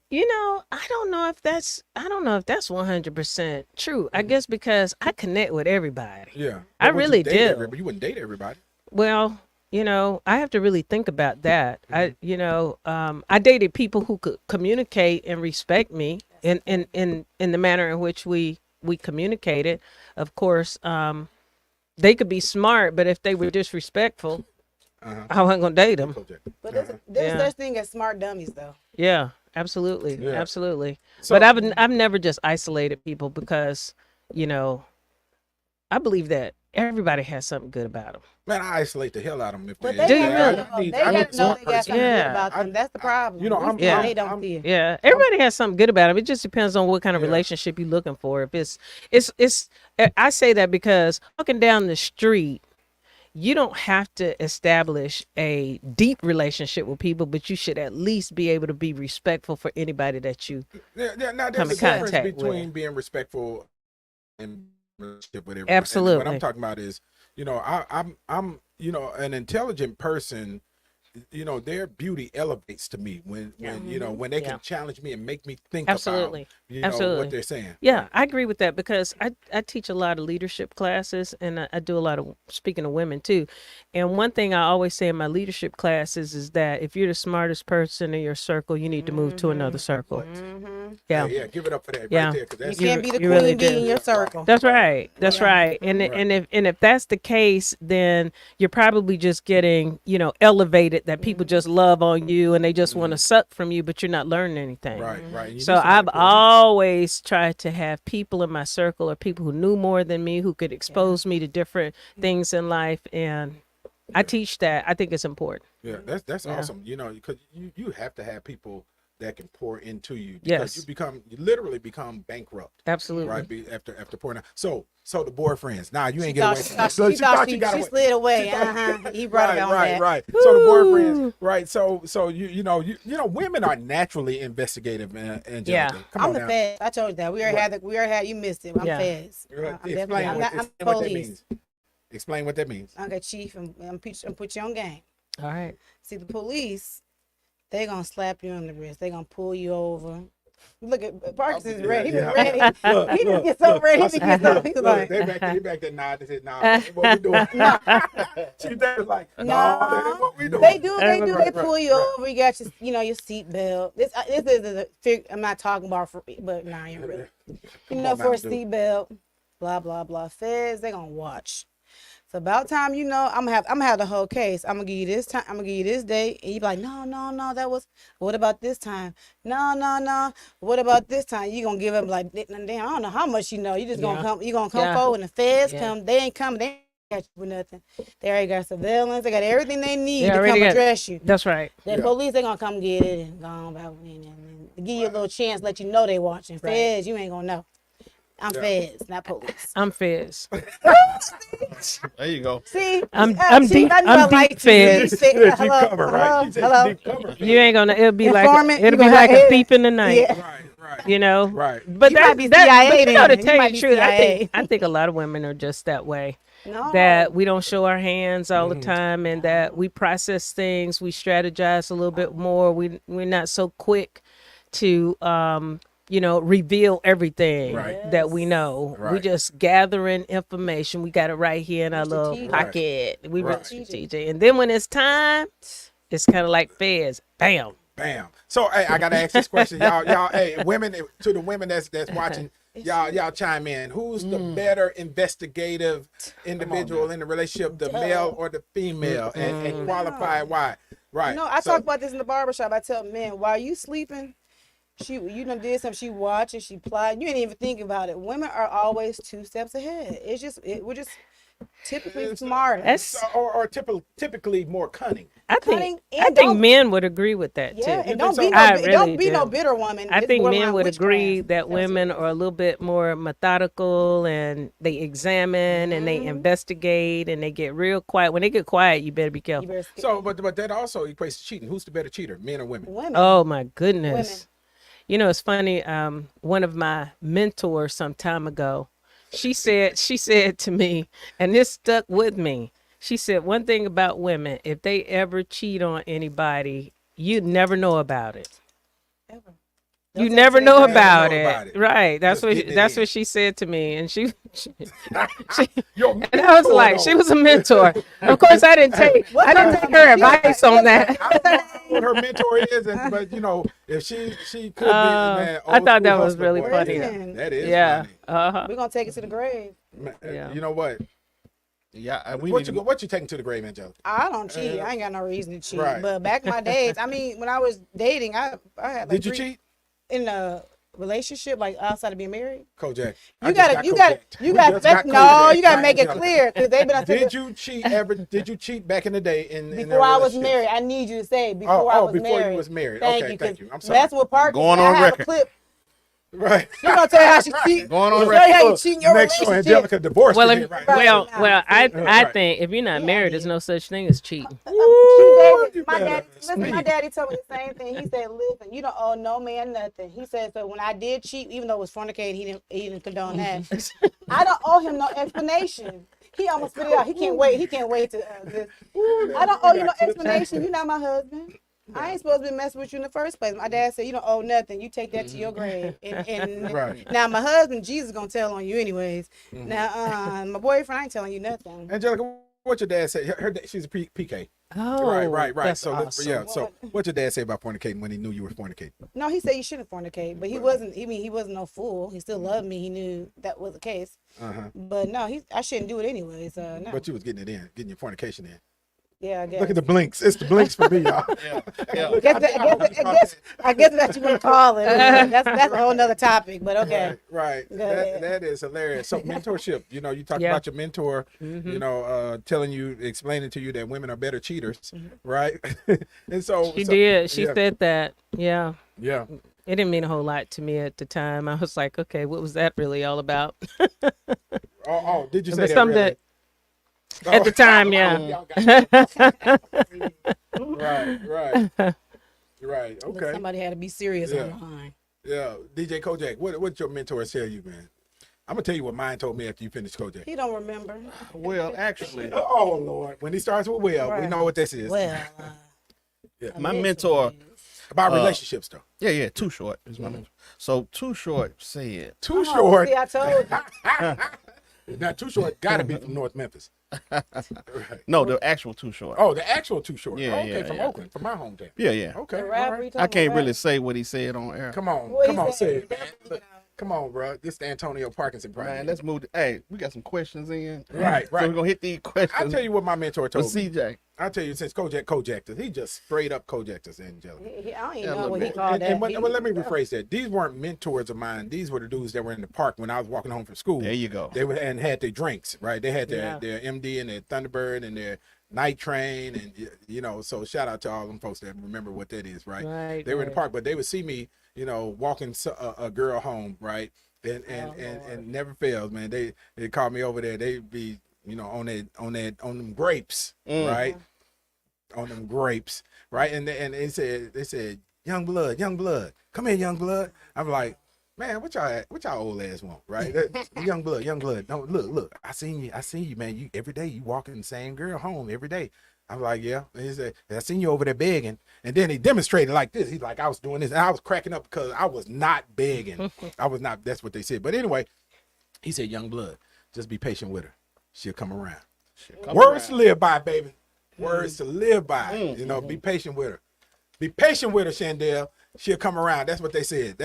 Speaker 1: You know, I don't know if that's 100% true. I guess because I connect with everybody.
Speaker 2: Yeah.
Speaker 1: I
Speaker 2: But would you
Speaker 1: really
Speaker 2: date
Speaker 1: do.
Speaker 2: everybody? You wouldn't date everybody.
Speaker 1: Well, you know, I have to really think about that.
Speaker 2: Mm-hmm.
Speaker 1: I dated people who could communicate and respect me in the manner in which we communicated. Of course, they could be smart, but if they were disrespectful,
Speaker 2: Uh-huh.
Speaker 1: I wasn't gonna date them.
Speaker 3: but there's
Speaker 1: Yeah.
Speaker 3: such thing as smart dummies though.
Speaker 1: Yeah, absolutely,
Speaker 2: Yeah.
Speaker 1: absolutely.
Speaker 2: So-
Speaker 1: But I've never just isolated people because, you know, I believe that everybody has something good about them.
Speaker 2: Man, I isolate the hell out of them if
Speaker 3: But
Speaker 2: they.
Speaker 1: Do
Speaker 3: they
Speaker 1: you
Speaker 3: gotta
Speaker 1: really?
Speaker 3: know,
Speaker 2: I need
Speaker 3: they gotta know
Speaker 2: smart
Speaker 3: they got
Speaker 2: person.
Speaker 3: something good
Speaker 1: Yeah.
Speaker 3: about them. That's the problem.
Speaker 2: You know, I'm-
Speaker 1: Yeah.
Speaker 3: They don't
Speaker 2: I'm-
Speaker 3: see it.
Speaker 1: Yeah, everybody has something good about them. It just depends on what kind of
Speaker 2: Yeah.
Speaker 1: relationship you're looking for. If it's I say that because walking down the street, you don't have to establish a deep relationship with people, but you should at least be able to be respectful for anybody that you.
Speaker 2: Now
Speaker 1: come
Speaker 2: there's
Speaker 1: in
Speaker 2: a difference
Speaker 1: contact with.
Speaker 2: between being respectful and relationship with everybody.
Speaker 1: Absolutely.
Speaker 2: And what I'm talking about is, you know, I'm you know, an intelligent person their beauty elevates to me when when they
Speaker 1: Yeah.
Speaker 2: can challenge me and make me think
Speaker 1: Absolutely.
Speaker 2: about
Speaker 1: Absolutely.
Speaker 2: what they're saying.
Speaker 1: Yeah, I agree with that because I teach a lot of leadership classes and I do a lot of speaking to women too. And one thing I always say in my leadership classes is that if you're the smartest person in your circle, you need to move to another circle. Yeah.
Speaker 2: Yeah, give it up for that
Speaker 1: Yeah.
Speaker 2: right there, because
Speaker 3: You
Speaker 2: that's
Speaker 3: can't be the
Speaker 1: you
Speaker 3: queen
Speaker 1: really
Speaker 3: bee
Speaker 1: do.
Speaker 3: in your circle.
Speaker 1: That's right. That's
Speaker 3: Yeah.
Speaker 1: right. And if that's the case, then you're probably just getting, elevated that people just love on you and they just want to suck from you, but you're not learning anything.
Speaker 2: right. And you
Speaker 1: So
Speaker 2: need somebody
Speaker 1: I've
Speaker 2: to pull you.
Speaker 1: always tried to have people in my circle or people who knew more than me, who could expose me to different things in life. And I teach that. I think it's important.
Speaker 2: Yeah, that's
Speaker 1: Yeah.
Speaker 2: awesome. Because you have to have people that can pour into you,
Speaker 1: Yes.
Speaker 2: because you literally become bankrupt,
Speaker 1: Absolutely.
Speaker 2: right? After pouring out. So the boyfriends. Now you ain't
Speaker 3: She
Speaker 2: get away
Speaker 3: thought,
Speaker 2: from
Speaker 3: she,
Speaker 2: that.
Speaker 3: thought, she, thought she,
Speaker 2: got
Speaker 3: she
Speaker 2: away.
Speaker 3: slid away.
Speaker 2: She thought-
Speaker 3: He brought it on
Speaker 2: right,
Speaker 3: that.
Speaker 2: right. So the boyfriends, right? So women are naturally investigative, and
Speaker 1: Yeah.
Speaker 2: Come
Speaker 3: I'm
Speaker 2: on
Speaker 3: the
Speaker 2: now.
Speaker 3: feds. I told you that. We already had you missed it. I'm
Speaker 1: Yeah.
Speaker 3: feds.
Speaker 2: Right.
Speaker 3: I'm
Speaker 2: Explain
Speaker 3: I'm
Speaker 2: what that
Speaker 3: police.
Speaker 2: means. Explain what that means.
Speaker 3: Okay, chief, I'm put you on game.
Speaker 1: All right.
Speaker 3: See, the police, they gonna slap you on the wrist. They gonna pull you over. Look at Parkinson's ready. He was ready. He didn't get so ready. He didn't get so. He was like,
Speaker 2: they back there nod. They said, "Nah, that ain't what we doing." She was like, "No, that ain't what we doing."
Speaker 3: They do. They
Speaker 2: Right,
Speaker 3: pull you over. You got your seatbelt. This is a fig. I'm not talking about but nah, you're really.
Speaker 2: Come on
Speaker 3: For
Speaker 2: now,
Speaker 3: a
Speaker 2: dude.
Speaker 3: seatbelt. Blah blah blah. Feds, they gonna watch. So about time I'm gonna have the whole case. I'm gonna give you this time. I'm gonna give you this date, and you be like, no, that was. What about this time? No. What about this time? You gonna give up like, damn, I don't know how much you know. You just gonna come. You gonna come
Speaker 1: Yeah.
Speaker 3: forward, and the feds
Speaker 1: Yeah.
Speaker 3: come. They ain't coming. They ain't got you for nothing. They already got surveillance. They got everything they need
Speaker 1: They
Speaker 3: to
Speaker 1: already
Speaker 3: come
Speaker 1: got-
Speaker 3: address you.
Speaker 1: That's right.
Speaker 3: The
Speaker 2: Yeah.
Speaker 3: police, they gonna come get it and go on about and give you a little chance, let you know they watching.
Speaker 1: Right.
Speaker 3: Feds, you ain't gonna know. I'm feds, not police.
Speaker 1: I'm feds.
Speaker 4: There you go.
Speaker 3: See,
Speaker 1: I'm
Speaker 3: Chief,
Speaker 1: deep-
Speaker 3: I knew
Speaker 1: I'm
Speaker 3: I
Speaker 1: deep
Speaker 3: liked you.
Speaker 1: feds.
Speaker 3: Deep feds.
Speaker 2: Deep
Speaker 3: Hello,
Speaker 2: cover, right? She said
Speaker 3: hello.
Speaker 2: deep cover.
Speaker 1: You ain't gonna. It'll be like
Speaker 3: Informant,
Speaker 1: it'll
Speaker 3: you
Speaker 1: be
Speaker 3: gonna
Speaker 1: like
Speaker 3: have-
Speaker 1: a thief in the night.
Speaker 2: Right.
Speaker 1: You know.
Speaker 2: Right.
Speaker 1: But
Speaker 3: You might be CIA
Speaker 1: but you know, to
Speaker 3: then. You
Speaker 1: tell
Speaker 3: might
Speaker 1: you
Speaker 3: be
Speaker 1: the truth,
Speaker 3: CIA.
Speaker 1: I think a lot of women are just that way.
Speaker 3: No.
Speaker 1: That we don't show our hands all the time, and that we process things, we strategize a little bit more. We're not so quick to reveal everything
Speaker 2: Right.
Speaker 1: that we know. We
Speaker 2: Right.
Speaker 1: just gathering information. We got it right here in our little
Speaker 3: Strategic.
Speaker 1: pocket. We
Speaker 2: Right.
Speaker 1: really strategic. And then when it's time, it's kind of like feds. Bam.
Speaker 2: Bam. So hey, I gotta ask this question, y'all. Hey, women, to the women that's watching, y'all chime in. Who's the better investigative individual in the relationship, the male or the female, and qualify why? Right.
Speaker 3: No, I
Speaker 2: So-
Speaker 3: talk about this in the barbershop. I tell men, while you sleeping, you done did something, she watching, she plotting. You ain't even think about it. Women are always 2 steps ahead. We're just typically smarter.
Speaker 1: That's
Speaker 2: or typically more cunning.
Speaker 1: I
Speaker 3: Cunning
Speaker 1: think
Speaker 3: and
Speaker 1: I think
Speaker 3: don't-
Speaker 1: men would agree with that
Speaker 3: Yeah,
Speaker 1: too.
Speaker 3: and
Speaker 2: think
Speaker 3: don't
Speaker 2: so?
Speaker 3: be
Speaker 1: I
Speaker 3: no,
Speaker 1: really
Speaker 3: don't be
Speaker 1: do.
Speaker 3: no bitter woman.
Speaker 1: I
Speaker 3: It's
Speaker 1: think men
Speaker 3: borderline
Speaker 1: would agree
Speaker 3: witchcraft.
Speaker 1: that women are a little bit more methodical and they examine and they investigate and they get real quiet. When they get quiet, you better be
Speaker 3: You
Speaker 1: careful.
Speaker 3: better skip
Speaker 2: So, but that also equates to cheating. Who's the better cheater, men or women?
Speaker 3: women.
Speaker 1: Oh my goodness.
Speaker 3: Women.
Speaker 1: You know, it's funny. One of my mentors some time ago, she said to me, and this stuck with me. She said, one thing about women, if they ever cheat on anybody, you'd never know about it.
Speaker 3: Ever.
Speaker 1: You
Speaker 3: Don't
Speaker 1: never
Speaker 3: say
Speaker 1: know
Speaker 3: never
Speaker 1: about
Speaker 2: know
Speaker 1: it.
Speaker 2: about it.
Speaker 1: Right. That's
Speaker 2: Just getting it
Speaker 1: that's
Speaker 2: in.
Speaker 1: what she said to me. And she
Speaker 2: Your
Speaker 1: and I was
Speaker 2: mentor,
Speaker 1: like,
Speaker 2: though.
Speaker 1: she was a mentor. Of course I didn't take her advice on that.
Speaker 2: I don't know what her mentor is, but if she could be, man.
Speaker 1: I
Speaker 2: old
Speaker 1: thought that
Speaker 2: school
Speaker 1: was
Speaker 2: hustler
Speaker 1: really
Speaker 2: boy.
Speaker 1: funny.
Speaker 3: Listen.
Speaker 2: That is
Speaker 1: Yeah.
Speaker 2: funny.
Speaker 1: Uh-huh.
Speaker 3: We're gonna take it to the grave.
Speaker 2: Man,
Speaker 1: Yeah.
Speaker 2: You know what?
Speaker 4: Yeah,
Speaker 2: What you taking to the grave, Angela?
Speaker 3: I don't cheat. I ain't got no reason to cheat.
Speaker 2: Right.
Speaker 3: But back in my days, I mean, when I was dating, I had like
Speaker 2: Did you
Speaker 3: 3
Speaker 2: cheat,
Speaker 3: in a relationship, like outside of being married.
Speaker 2: Kojak?
Speaker 3: You gotta make it clear because they've been on
Speaker 2: Did you cheat ever? Did you cheat back in the day in
Speaker 3: before I was
Speaker 2: relationships?
Speaker 3: married. I need you to say before I was
Speaker 2: before
Speaker 3: married.
Speaker 2: you was married.
Speaker 3: Thank
Speaker 2: Okay,
Speaker 3: you.
Speaker 2: thank
Speaker 3: 'cause
Speaker 2: you. I'm sorry.
Speaker 3: That's what Parkinson.
Speaker 4: Going
Speaker 3: I
Speaker 4: on
Speaker 3: have
Speaker 4: record.
Speaker 3: a clip.
Speaker 2: Right.
Speaker 3: She's gonna tell you how she cheat.
Speaker 4: Going on
Speaker 3: She'll
Speaker 4: record.
Speaker 3: tell you how you cheat in your
Speaker 2: Next show,
Speaker 3: relationship.
Speaker 2: Angelica divorced.
Speaker 1: Well,
Speaker 2: again,
Speaker 1: if,
Speaker 2: right?
Speaker 1: well,
Speaker 3: Right.
Speaker 1: well, I
Speaker 2: Right.
Speaker 1: think if you're not
Speaker 3: Yeah,
Speaker 1: married,
Speaker 3: I
Speaker 1: there's
Speaker 3: did.
Speaker 1: no such thing as cheating.
Speaker 2: you
Speaker 3: My
Speaker 2: better
Speaker 3: daddy, listen, my
Speaker 2: speak.
Speaker 3: daddy told me the same thing. He said, "Listen, you don't owe no man nothing." He said, "So when I did cheat, even though it was fornicating, he didn't condone that. I don't owe him no explanation. He almost spit it out. He can't wait. He can't wait to.
Speaker 2: Ooh,
Speaker 3: I don't
Speaker 2: we
Speaker 3: owe you
Speaker 2: got
Speaker 3: no
Speaker 2: clips.
Speaker 3: explanation. You're not my husband. I ain't supposed to be messing with you in the first place. My dad said you don't owe nothing. You take that to your grave. And
Speaker 2: Right.
Speaker 3: now my husband, Jesus, gonna tell on you anyways. Now, my boyfriend, I ain't telling you nothing.
Speaker 2: Angelica, what your dad say? She's a PK.
Speaker 1: Oh,
Speaker 2: Right.
Speaker 1: That's
Speaker 2: So
Speaker 1: awesome.
Speaker 2: yeah. So what your dad say about fornicating when he knew you were fornicating?
Speaker 3: No, he said you shouldn't fornicate, but he wasn't. He wasn't no fool. He still loved me. He knew that was the case. But no, I shouldn't do it anyways. No.
Speaker 2: But you was getting it in, getting your fornication in.
Speaker 3: Yeah, I guess.
Speaker 2: Look at the blinks. It's the blinks for me, y'all.
Speaker 4: Yeah.
Speaker 2: Look,
Speaker 3: I guess that's what you want to call it. That's a whole nother topic. But okay.
Speaker 2: Right.
Speaker 3: Go ahead.
Speaker 2: That is hilarious. So mentorship, you talk
Speaker 1: Yeah.
Speaker 2: about your mentor, telling you, explaining to you that women are better cheaters, right? And so
Speaker 1: She did. She
Speaker 2: yeah,
Speaker 1: said that. Yeah.
Speaker 2: yeah.
Speaker 1: It didn't mean a whole lot to me at the time. I was like, okay, what was that really all about?
Speaker 2: Oh, did you say
Speaker 1: But
Speaker 2: that?
Speaker 1: something
Speaker 2: Really?
Speaker 1: At the time, yeah.
Speaker 2: Y'all got right.
Speaker 3: But
Speaker 2: Okay.
Speaker 3: somebody had to be serious
Speaker 2: Yeah.
Speaker 3: on the line.
Speaker 2: Yeah. DJ Kojak, what your mentor tell you, man? I'm gonna tell you what mine told me after you finish Kojak.
Speaker 3: He don't remember.
Speaker 4: Well, actually,
Speaker 2: Oh Lord. When he starts with we
Speaker 3: Right.
Speaker 2: know what this is.
Speaker 3: Well,
Speaker 4: my mentor,
Speaker 2: About relationships though.
Speaker 4: yeah, Too Short is my mentor. So Too Short said,
Speaker 2: Too short.
Speaker 3: See, I told you.
Speaker 2: Now Too Short gotta be from North Memphis. Right.
Speaker 4: no, the actual Too Short.
Speaker 2: Oh, the actual Too Short.
Speaker 4: Yeah,
Speaker 2: Okay,
Speaker 4: yeah,
Speaker 2: from
Speaker 4: yeah.
Speaker 2: Oakland, from my hometown.
Speaker 4: Yeah.
Speaker 2: Okay.
Speaker 3: The
Speaker 2: all
Speaker 3: rapper,
Speaker 2: right.
Speaker 3: you talking
Speaker 4: I can't
Speaker 3: about
Speaker 4: really
Speaker 3: rap?
Speaker 4: say what he said on air.
Speaker 2: Come on,
Speaker 3: What he
Speaker 2: come on,
Speaker 3: said?
Speaker 2: say it, man. Look, come on, bro. This is the Antonio Parkinson project.
Speaker 4: Man, let's move. Hey, we got some questions in.
Speaker 2: Right.
Speaker 4: So we're gonna hit these questions.
Speaker 2: I'll tell you what my mentor
Speaker 4: with
Speaker 2: told me.
Speaker 4: CJ.
Speaker 2: I'll tell you, since Kojak us, he just straight up Kojak us, Angelica.
Speaker 3: I don't even
Speaker 4: Yeah,
Speaker 3: know
Speaker 4: look,
Speaker 3: what he
Speaker 4: man.
Speaker 3: called that.
Speaker 2: Well, let me rephrase that. These weren't mentors of mine. These were the dudes that were in the park when I was walking home from school.
Speaker 4: There you go.
Speaker 2: They were and had their drinks, right? They had
Speaker 1: Yeah.
Speaker 2: their MD and their Thunderbird and their Night Train, and so shout out to all them folks that remember what that is, right?
Speaker 1: Right,
Speaker 2: They were in the
Speaker 1: right.
Speaker 2: park, but they would see me, walking a girl home, right? And never fails, man. They call me over there. They'd be, on them grapes, right? On them grapes, right? And they said, young blood, come here, young blood. I'm like, man, what y'all old ass want, right? Young blood. No, look, I seen you, man. You every day you walking the same girl home every day. I'm like, yeah. And he said, I seen you over there begging. And then he demonstrated like this. He's like, I was doing this, and I was cracking up because I was not begging. I was not. That's what they said. But anyway, he said, young blood, just be patient with her. She'll come around. Words to live by, baby. Words to live by. Be patient with her. Be patient with her, Shandell. She'll come around. That's what they said.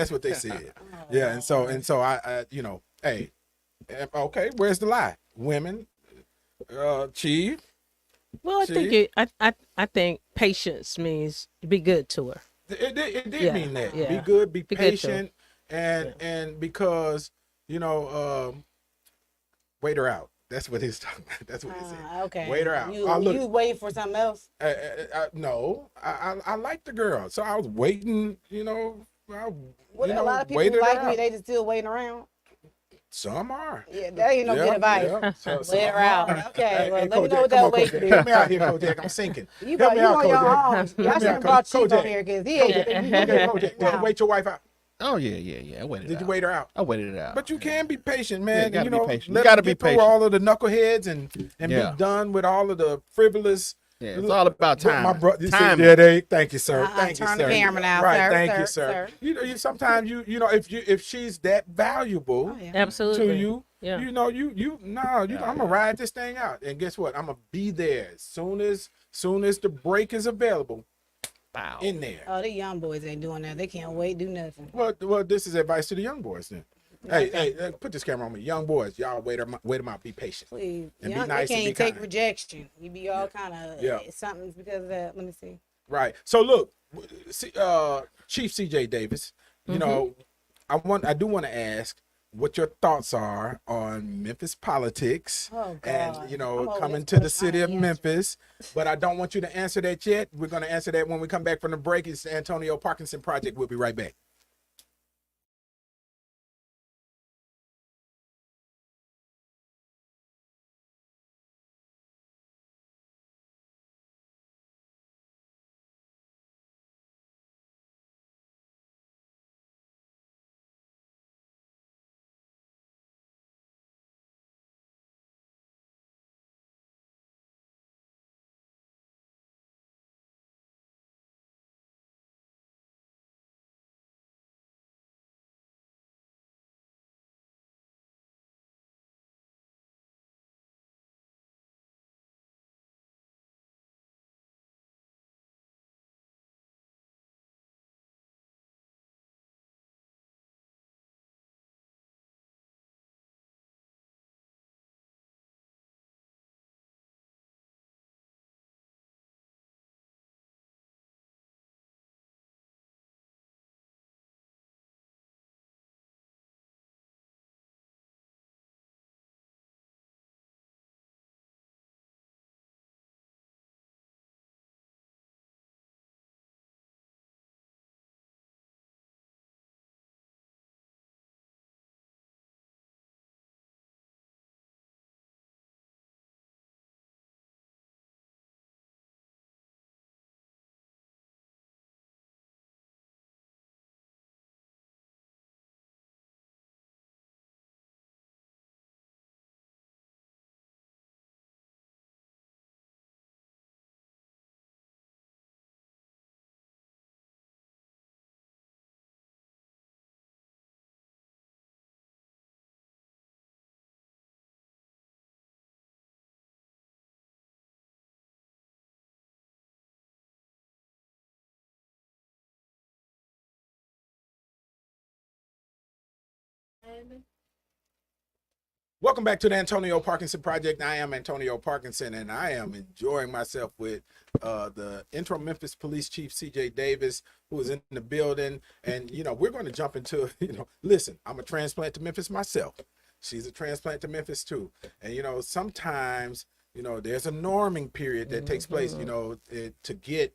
Speaker 2: Yeah, and so I hey, okay, where's the lie? Women, Chief.
Speaker 1: Well, I think patience means be good to her.
Speaker 2: It did
Speaker 1: Yeah,
Speaker 2: mean that.
Speaker 1: yeah.
Speaker 2: Be good, be
Speaker 1: Be good to her.
Speaker 2: patient, and because wait her out. That's what he's talking about. That's what he said.
Speaker 3: Okay.
Speaker 2: Wait her out.
Speaker 3: You,
Speaker 2: Oh, look.
Speaker 3: you waiting for something else?
Speaker 2: No, I like the girl, so I was waiting. I,
Speaker 3: What, a lot of people
Speaker 2: waited
Speaker 3: who
Speaker 2: her
Speaker 3: like me,
Speaker 2: out.
Speaker 3: they just still waiting around.
Speaker 2: Some are.
Speaker 3: Yeah, that ain't no
Speaker 2: Yeah,
Speaker 3: good advice.
Speaker 2: yeah.
Speaker 3: Wait her out. Okay, well, let me
Speaker 2: Kojak,
Speaker 3: know what
Speaker 2: come on,
Speaker 3: that wait
Speaker 2: Kojak.
Speaker 3: is.
Speaker 2: Help me out here, Kojak. I'm sinking.
Speaker 3: You
Speaker 2: Help me out,
Speaker 3: on your
Speaker 2: Kojak.
Speaker 3: own.
Speaker 2: Help
Speaker 3: Y'all
Speaker 2: me
Speaker 3: should
Speaker 2: out,
Speaker 3: have brought Chief
Speaker 2: Kojak.
Speaker 3: on here because he ain't.
Speaker 2: Okay, Kojak, did you wait your wife out?
Speaker 4: Oh yeah. I waited.
Speaker 2: Did
Speaker 4: it
Speaker 2: you
Speaker 4: out.
Speaker 2: wait her out?
Speaker 4: I waited it out.
Speaker 2: But you can be patient, man.
Speaker 4: Yeah,
Speaker 2: and,
Speaker 4: gotta be patient.
Speaker 2: Let
Speaker 4: You gotta
Speaker 2: them
Speaker 4: be
Speaker 2: get through
Speaker 4: patient.
Speaker 2: all of the knuckleheads and
Speaker 4: Yeah.
Speaker 2: be done with all of the frivolous.
Speaker 4: Yeah, it's all about time.
Speaker 2: My brother,
Speaker 4: Time.
Speaker 2: thank you, sir. Thank you,
Speaker 3: turn
Speaker 2: sir.
Speaker 3: the camera now,
Speaker 2: Right,
Speaker 3: sir,
Speaker 2: thank
Speaker 3: sir,
Speaker 2: you, sir.
Speaker 3: sir.
Speaker 2: You sometimes if she's that valuable
Speaker 3: Oh, yeah.
Speaker 1: Absolutely.
Speaker 2: to you,
Speaker 1: Yeah.
Speaker 2: I'm gonna ride this thing out. And guess what? I'm gonna be there as soon as the break is available.
Speaker 4: Wow.
Speaker 2: In there.
Speaker 3: Oh, the young boys ain't doing that. They can't wait, do nothing.
Speaker 2: Well, this is advice to the young boys then. Hey, put this camera on me. Young boys, y'all wait them out. Be patient.
Speaker 3: Please.
Speaker 2: And be
Speaker 3: Young,
Speaker 2: nice
Speaker 3: they
Speaker 2: and
Speaker 3: can't
Speaker 2: be
Speaker 3: take
Speaker 2: kind.
Speaker 3: rejection. You be all kind of
Speaker 2: Yeah.
Speaker 3: something's because of that. Let me see.
Speaker 2: Right. So look, Chief CJ Davis, I do want to ask what your thoughts are on Memphis politics
Speaker 3: Oh, God.
Speaker 2: and
Speaker 3: I'm over
Speaker 2: coming
Speaker 3: this
Speaker 2: to the
Speaker 3: question.
Speaker 2: city of
Speaker 3: I ain't
Speaker 2: Memphis. But I don't want you to answer that yet. We're going to answer that when we come back from the break. It's the Antonio Parkinson Project. We'll be right back. Welcome back to the Antonio Parkinson Project. I am Antonio Parkinson, and I am enjoying myself with the interim Memphis Police Chief, C.J. Davis, who is in the building. And, we're going to jump into, listen, I'm a transplant to Memphis myself. She's a transplant to Memphis, too. And, sometimes, there's a norming period that takes place, to get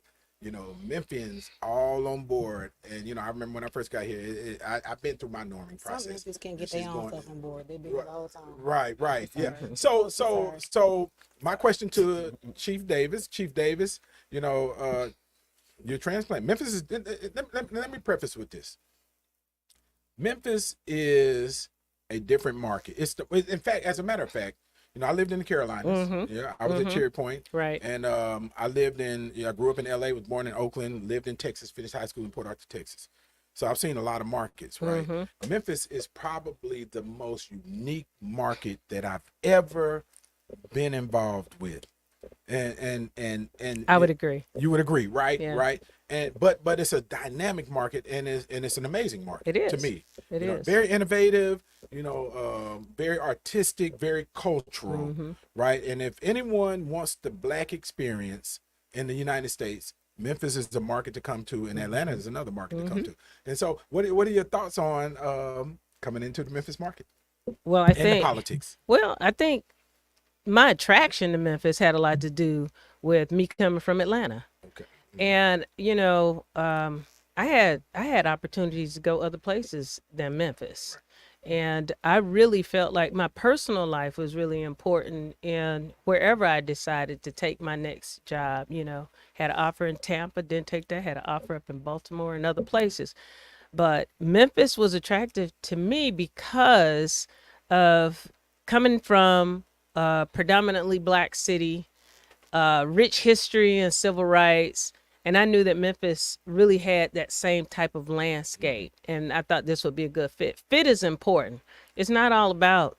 Speaker 2: Memphians all on board. And, I remember when I first got here, I've been through my norming
Speaker 3: Some
Speaker 2: process.
Speaker 3: Memphis can't get their own stuff on board. They've been here the whole time.
Speaker 2: Right, yeah. So my question to Chief Davis, your transplant. Memphis is, let me preface with this. Memphis is a different market. In fact, as a matter of fact, I lived in the Carolinas. Yeah, I was at Cherry Point.
Speaker 1: Right.
Speaker 2: And I lived I grew up in LA, was born in Oakland, lived in Texas, finished high school in Port Arthur, Texas. So I've seen a lot of markets, right? Memphis is probably the most unique market that I've ever been involved with. And
Speaker 1: I would agree.
Speaker 2: You would agree, right?
Speaker 1: Yeah.
Speaker 2: Right. But it's a dynamic market, and it's an amazing market.
Speaker 1: It is.
Speaker 2: To me.
Speaker 1: It is.
Speaker 2: Very innovative, very artistic, very cultural, right? And if anyone wants the Black experience in the United States, Memphis is the market to come to, and Atlanta is another market to come to. And so, what are your thoughts on coming into the Memphis market?
Speaker 1: Well,
Speaker 2: and the politics.
Speaker 1: Well, I think my attraction to Memphis had a lot to do with me coming from Atlanta.
Speaker 2: Okay.
Speaker 1: And I had opportunities to go other places than Memphis. And I really felt like my personal life was really important in wherever I decided to take my next job. Had an offer in Tampa, didn't take that, had an offer up in Baltimore and other places. But Memphis was attractive to me because of coming from a predominantly Black city, rich history and civil rights. And I knew that Memphis really had that same type of landscape. And I thought this would be a good fit. Fit is important. It's not all about,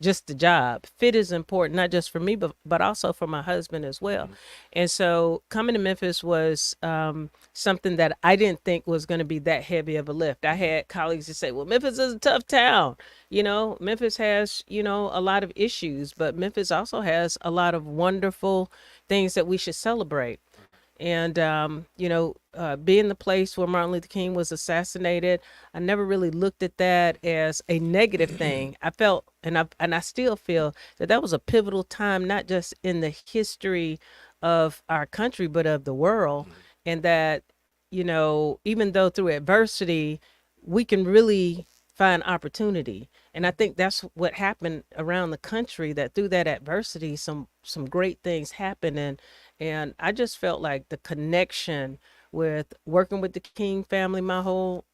Speaker 1: just the job. Fit is important, not just for me, but also for my husband as well. And so coming to Memphis was something that I didn't think was going to be that heavy of a lift. I had colleagues that say, well, Memphis is a tough town. Memphis has, a lot of issues, but Memphis also has a lot of wonderful things that we should celebrate. And, being the place where Martin Luther King was assassinated, I never really looked at that as a negative thing. I felt, and I still feel that was a pivotal time, not just in the history of our country, but of the world. And that, even though through adversity, we can really find opportunity. And I think that's what happened around the country, that through that adversity, some great things happened. And I just felt like the connection with working with the King family, my whole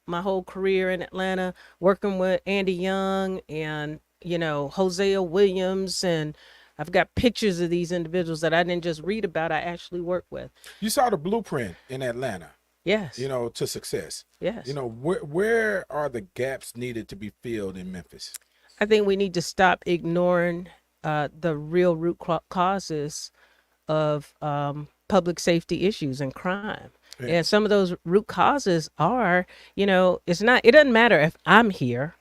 Speaker 1: career in Atlanta, working with Andy Young and, Hosea Williams. And I've got pictures of these individuals that I didn't just read about, I actually worked with.
Speaker 2: You saw the blueprint in Atlanta.
Speaker 1: Yes.
Speaker 2: To success.
Speaker 1: Yes.
Speaker 2: Where are the gaps needed to be filled in Memphis?
Speaker 1: I think we need to stop ignoring the real root causes of public safety issues and crime. Yeah. And some of those root causes are, it doesn't matter if I'm here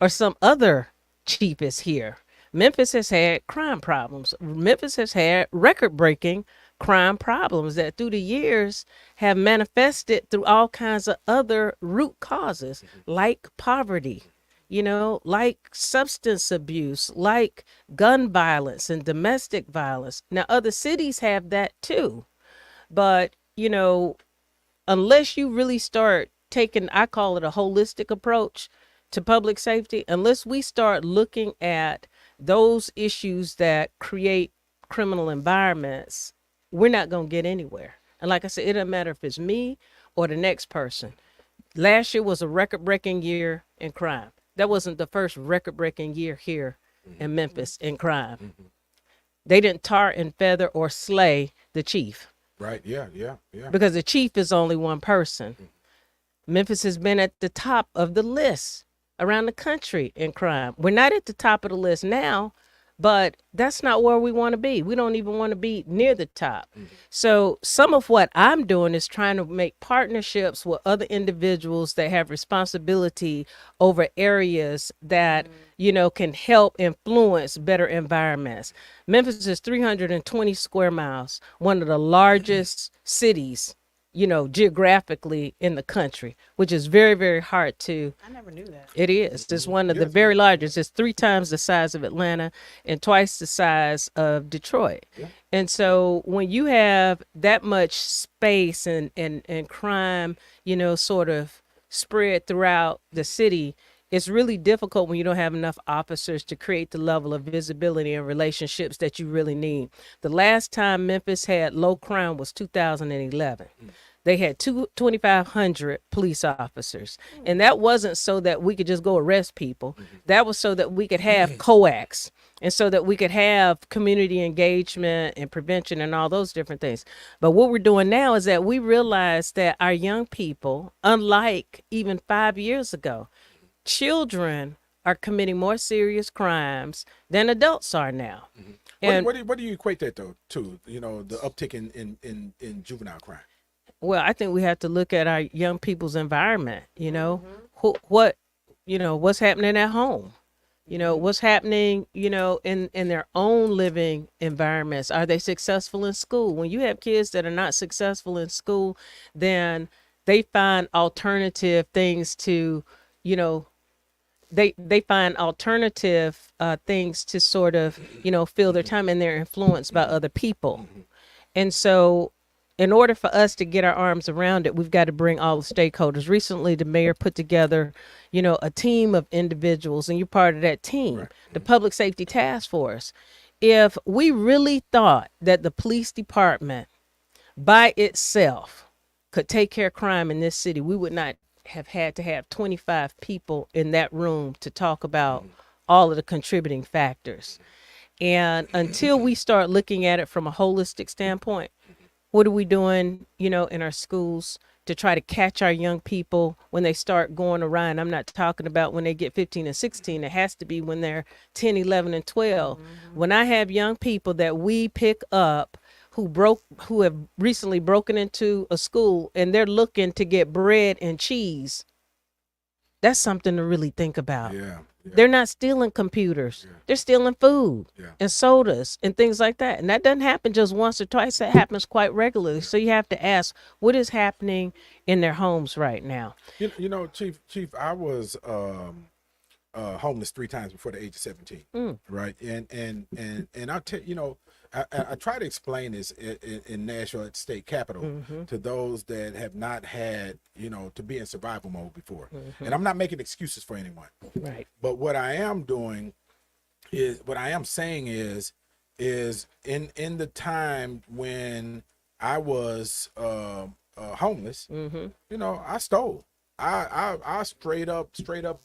Speaker 1: or some other chief is here. Memphis has had crime problems. Memphis has had record-breaking crime problems that through the years have manifested through all kinds of other root causes, like poverty, like substance abuse, like gun violence and domestic violence. Now, other cities have that too. But, unless you really start taking, I call it a holistic approach to public safety, unless we start looking at those issues that create criminal environments, we're not going to get anywhere. And like I said, it doesn't matter if it's me or the next person. Last year was a record-breaking year in crime. That wasn't the first record-breaking year here in Memphis in crime. They didn't tar and feather or slay the chief.
Speaker 2: Right, yeah.
Speaker 1: Because the chief is only one person. Memphis has been at the top of the list around the country in crime. We're not at the top of the list now, But that's not where we want to be. We don't even want to be near the top. So some of what I'm doing is trying to make partnerships with other individuals that have responsibility over areas that, can help influence better environments. Memphis is 320 square miles, one of the largest cities, geographically in the country, which is very, very hard to.
Speaker 3: I never knew that.
Speaker 1: It is. It's one of the
Speaker 2: Yes.
Speaker 1: very largest. It's 3 times the size of Atlanta and twice the size of Detroit.
Speaker 2: Yeah.
Speaker 1: And so when you have that much space and crime, sort of spread throughout the city, it's really difficult when you don't have enough officers to create the level of visibility and relationships that you really need. The last time Memphis had low crime was 2011. They had 2,500 police officers. And that wasn't so that we could just go arrest people. That was so that we could have coax and so that we could have community engagement and prevention and all those different things. But what we're doing now is that we realize that our young people, unlike even 5 years ago, children are committing more serious crimes than adults are now. And
Speaker 2: What do you equate that though to? The uptick in juvenile crime.
Speaker 1: well, I think we have to look at our young people's environment, what's happening at home, what's happening, in their own living environments. Are they successful in school? When you have kids that are not successful in school, then they find alternative things to, they find alternative things to sort of, fill their time, and they're influenced by other people. And so in order for us to get our arms around it, we've got to bring all the stakeholders. Recently, the mayor put together, a team of individuals, and you're part of that team,
Speaker 2: Right.
Speaker 1: the Public Safety Task Force. If we really thought that the police department by itself could take care of crime in this city, we would not have had to have 25 people in that room to talk about all of the contributing factors. And until we start looking at it from a holistic standpoint, what are we doing, in our schools to try to catch our young people when they start going awry? And I'm not talking about when they get 15 and 16. It has to be when they're 10, 11, and 12. When I have young people that we pick up who have recently broken into a school and they're looking to get bread and cheese, that's something to really think about.
Speaker 2: Yeah.
Speaker 1: They're not stealing computers. They're stealing food
Speaker 2: Yeah.
Speaker 1: and sodas and things like that. And that doesn't happen just once or twice. That happens quite regularly. So you have to ask, what is happening in their homes right now?
Speaker 2: Chief, I was homeless 3 times before the age of 17. Right. And I'll tell I try to explain this in Nashville at the state capitol to those that have not had, to be in survival mode before. And I'm not making excuses for anyone.
Speaker 1: Right.
Speaker 2: But what I am saying is in the time when I was homeless, I stole. I straight up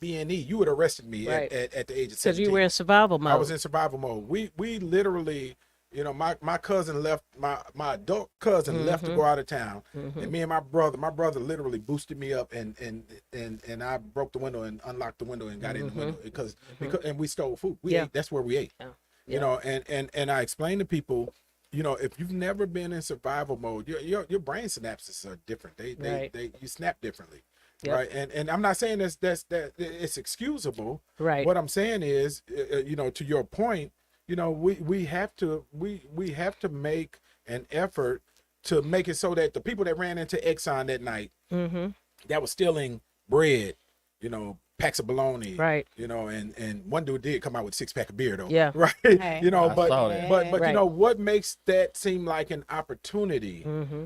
Speaker 2: B&E. You would have arrested me
Speaker 1: Right.
Speaker 2: at the age of 17.
Speaker 1: Because you were in survival mode.
Speaker 2: I was in survival mode. We literally, my cousin left, my adult cousin left to go out of town, and me and my brother literally boosted me up, and I broke the window and unlocked the window and got in the window because and we stole food. We ate. That's where we ate.
Speaker 1: Yeah.
Speaker 2: And I explain to people, if you've never been in survival mode, your brain synapses are different. They you snap differently.
Speaker 1: Yep.
Speaker 2: Right. And I'm not saying that it's excusable.
Speaker 1: Right.
Speaker 2: What I'm saying is, to your point, we have to make an effort to make it so that the people that ran into Exxon that night that was stealing bread, packs of bologna,
Speaker 1: Right.
Speaker 2: And one dude did come out with a 6-pack of beer though.
Speaker 1: Yeah.
Speaker 2: Right.
Speaker 3: Hey.
Speaker 4: I saw that.
Speaker 2: But
Speaker 1: Right.
Speaker 2: what makes that seem like an opportunity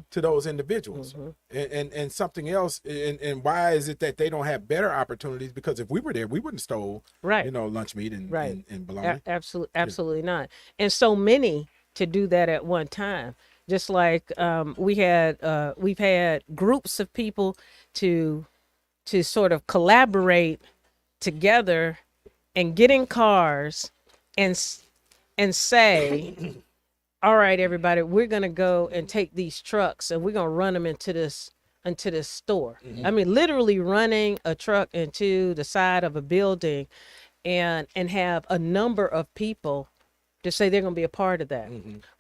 Speaker 2: to those individuals and something else, and why is it that they don't have better opportunities? Because if we were there, we wouldn't stole
Speaker 1: Right.
Speaker 2: lunch meat and
Speaker 1: Right.
Speaker 2: and bologna.
Speaker 1: Absolutely not. And so many to do that at one time. Just like we've had groups of people to sort of collaborate together and get in cars and say, all right, everybody, we're going to go and take these trucks and we're going to run them into this store. I mean, literally running a truck into the side of a building and have a number of people to say they're going to be a part of that,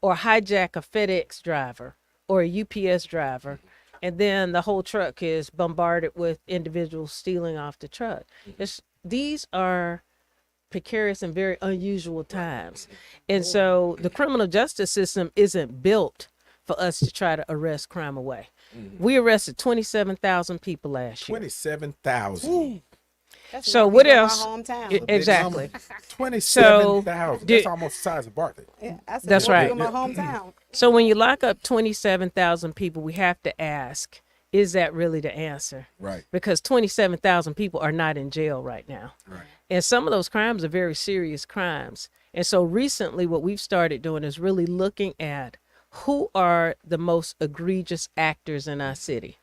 Speaker 1: or hijack a FedEx driver or a UPS driver, and then the whole truck is bombarded with individuals stealing off the truck. These are precarious and very unusual times. And so the criminal justice system isn't built for us to try to arrest crime away. We arrested 27,000 people last year.
Speaker 2: 27,000.
Speaker 3: That's
Speaker 1: So
Speaker 3: more
Speaker 1: what
Speaker 3: people in
Speaker 1: else?
Speaker 3: My hometown.
Speaker 1: Exactly.
Speaker 2: 27,000. That's almost the size of Barkley.
Speaker 3: Yeah, I said
Speaker 1: That's
Speaker 3: more
Speaker 1: right.
Speaker 3: people in my hometown.
Speaker 1: So when you lock up 27,000 people, we have to ask, is that really the answer?
Speaker 2: Right.
Speaker 1: Because 27,000 people are not in jail right now.
Speaker 2: Right.
Speaker 1: And some of those crimes are very serious crimes. And so recently what we've started doing is really looking at who are the most egregious actors in our city.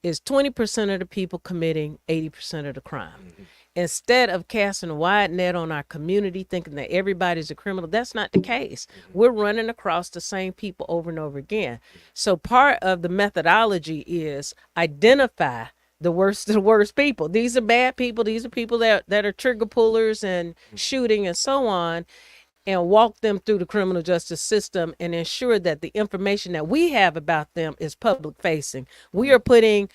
Speaker 1: Is 20% of the people committing 80% of the crime? Instead of casting a wide net on our community, thinking that everybody's a criminal, that's not the case. We're running across the same people over and over again. So part of the methodology is identify the worst of the worst people. These are bad people. These are people that are trigger pullers and shooting and so on, and walk them through the criminal justice system and ensure that the information that we have about them is public facing. We are putting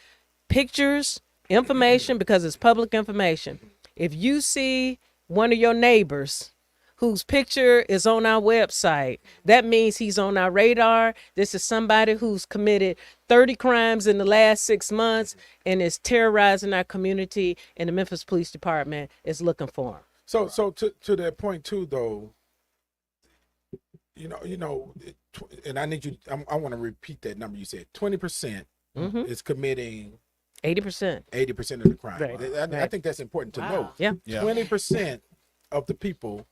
Speaker 1: pictures, information, because it's public information. If you see one of your neighbors whose picture is on our website, that means he's on our radar. This is somebody who's committed 30 crimes in the last 6 months and is terrorizing our community, and the Memphis Police Department is looking for him.
Speaker 2: So to that point too, though, and I need you. I want to repeat that number you said. 20% is committing
Speaker 1: 80%.
Speaker 2: 80% of the crime.
Speaker 1: Right.
Speaker 2: I think that's important to know.
Speaker 1: Yeah.
Speaker 2: 20% of the people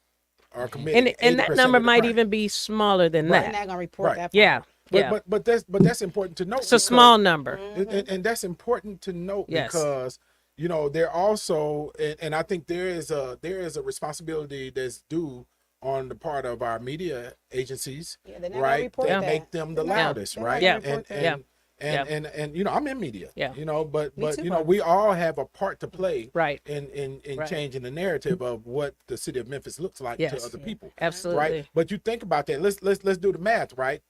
Speaker 2: are committing.
Speaker 1: And that
Speaker 2: 80%
Speaker 1: number
Speaker 2: of the
Speaker 1: might
Speaker 2: crime.
Speaker 1: even be smaller than
Speaker 3: They're
Speaker 1: that.
Speaker 3: not gonna report
Speaker 2: Right.
Speaker 3: that.
Speaker 1: Yeah. Yeah.
Speaker 2: But that's important to note.
Speaker 1: It's a small number.
Speaker 2: And that's important to note
Speaker 1: Yes.
Speaker 2: because they're also, and I think there is a responsibility that's due on the part of our media agencies,
Speaker 3: Yeah, they're not gonna
Speaker 2: right?
Speaker 3: report
Speaker 2: That
Speaker 3: that.
Speaker 2: make them the
Speaker 3: They're not-
Speaker 2: loudest,
Speaker 3: they're not
Speaker 2: right?
Speaker 3: gonna
Speaker 2: And
Speaker 3: report
Speaker 1: that.
Speaker 2: and I'm in media,
Speaker 1: Yeah.
Speaker 2: but
Speaker 3: too,
Speaker 2: we all have a part to play,
Speaker 1: Right.
Speaker 2: in
Speaker 1: Right.
Speaker 2: changing the narrative of what the city of Memphis looks like
Speaker 1: Yes.
Speaker 2: to other people,
Speaker 1: Absolutely.
Speaker 2: right? But you think about that. Let's do the math, right?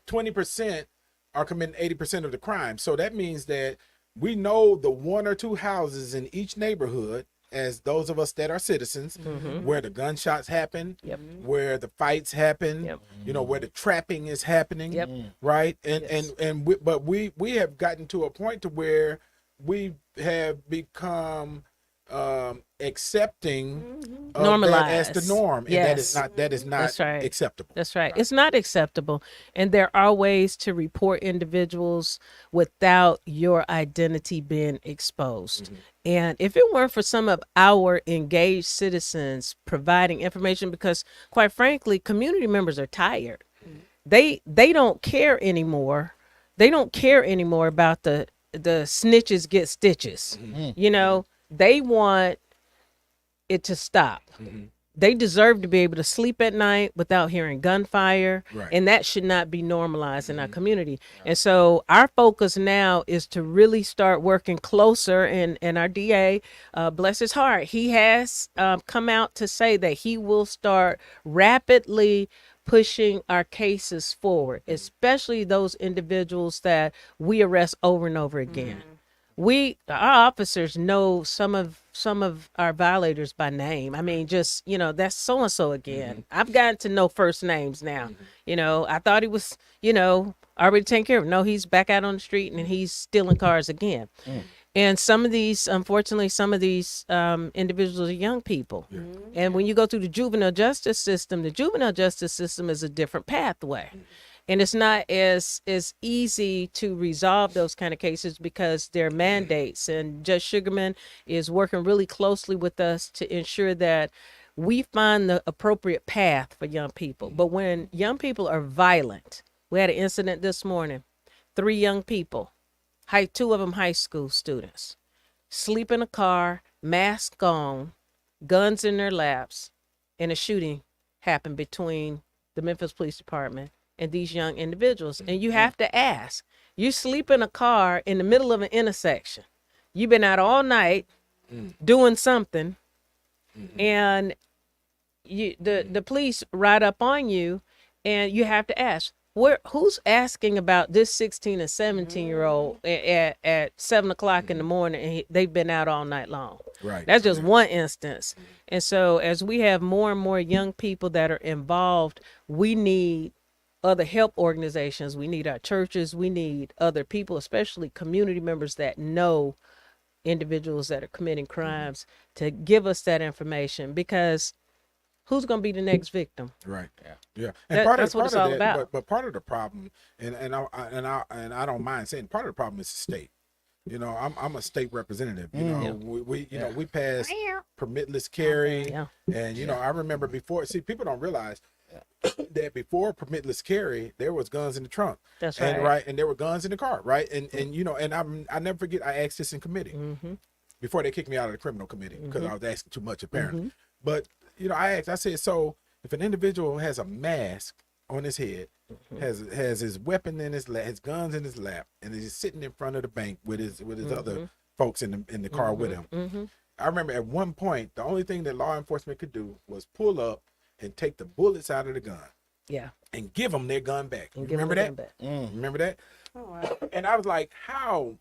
Speaker 2: 20% are committing 80% of the crime, so that means that we know the one or two houses in each neighborhood, as those of us that are citizens, where the gunshots happen,
Speaker 1: Yep.
Speaker 2: where the fights happen,
Speaker 1: Yep.
Speaker 2: where the trapping is happening,
Speaker 1: Yep.
Speaker 2: right?
Speaker 1: Yes.
Speaker 2: But we have gotten to a point to where we have become accepting of that as the
Speaker 1: Normalized.
Speaker 2: norm, and
Speaker 1: Yes.
Speaker 2: that is not
Speaker 1: That's right.
Speaker 2: acceptable.
Speaker 1: That's right. It's not acceptable. And there are ways to report individuals without your identity being exposed. And if it weren't for some of our engaged citizens providing information, because quite frankly, community members are tired. They don't care anymore. They don't care anymore about the snitches get stitches. They want it to stop. They deserve to be able to sleep at night without hearing gunfire,
Speaker 2: Right.
Speaker 1: and that should not be normalized in our community. And so our focus now is to really start working closer, and our DA, bless his heart, he has come out to say that he will start rapidly pushing our cases forward, especially those individuals that we arrest over and over again. Our officers know some of our violators by name. I mean, just, that's so and so again. I've gotten to know first names now. I thought he was, already taken care of. No, he's back out on the street and he's stealing cars again. And unfortunately, some of these individuals are young people. And when you go through the juvenile justice system is a different pathway. And it's not as easy to resolve those kind of cases because there are mandates. And Judge Sugarman is working really closely with us to ensure that we find the appropriate path for young people. But when young people are violent, we had an incident this morning, 3 young people, 2 of them high school students, sleep in a car, mask on, guns in their laps, and a shooting happened between the Memphis Police Department and these young individuals. And you have to ask, you sleep in a car in the middle of an intersection. You've been out all night doing something, and the police ride up on you, and you have to ask who's asking about this 16 and 17-year-old at 7 o'clock in the morning, and they've been out all night long.
Speaker 2: Right.
Speaker 1: That's just one instance. And so as we have more and more young people that are involved, we need other help organizations. We need our churches. We need other people, especially community members that know individuals that are committing crimes, to give us that information, because who's going to be the next victim?
Speaker 2: Right. Yeah. And
Speaker 1: That's what it's all about.
Speaker 2: But part of the problem, and I don't mind saying, part of the problem is the state. You know, I'm a state representative. You know, we passed permitless carry, and you know, I remember before. See, people don't realize that before permitless carry, there was guns in the trunk.
Speaker 1: That's
Speaker 2: right. And there were guns in the car, right? And you know, and I never forget, I asked this in committee before they kicked me out of the criminal committee because I was asking too much apparently. But you know, I said, so if an individual has a mask on his head, has his weapon in his lap, his guns in his lap, and is sitting in front of the bank with his other folks in the car with him. I remember at one point, the only thing that law enforcement could do was pull up and take the bullets out of the gun.
Speaker 1: Yeah.
Speaker 2: And give them their gun back.
Speaker 1: And
Speaker 2: You remember that? Remember that?
Speaker 3: Oh, wow.
Speaker 2: And I was like, how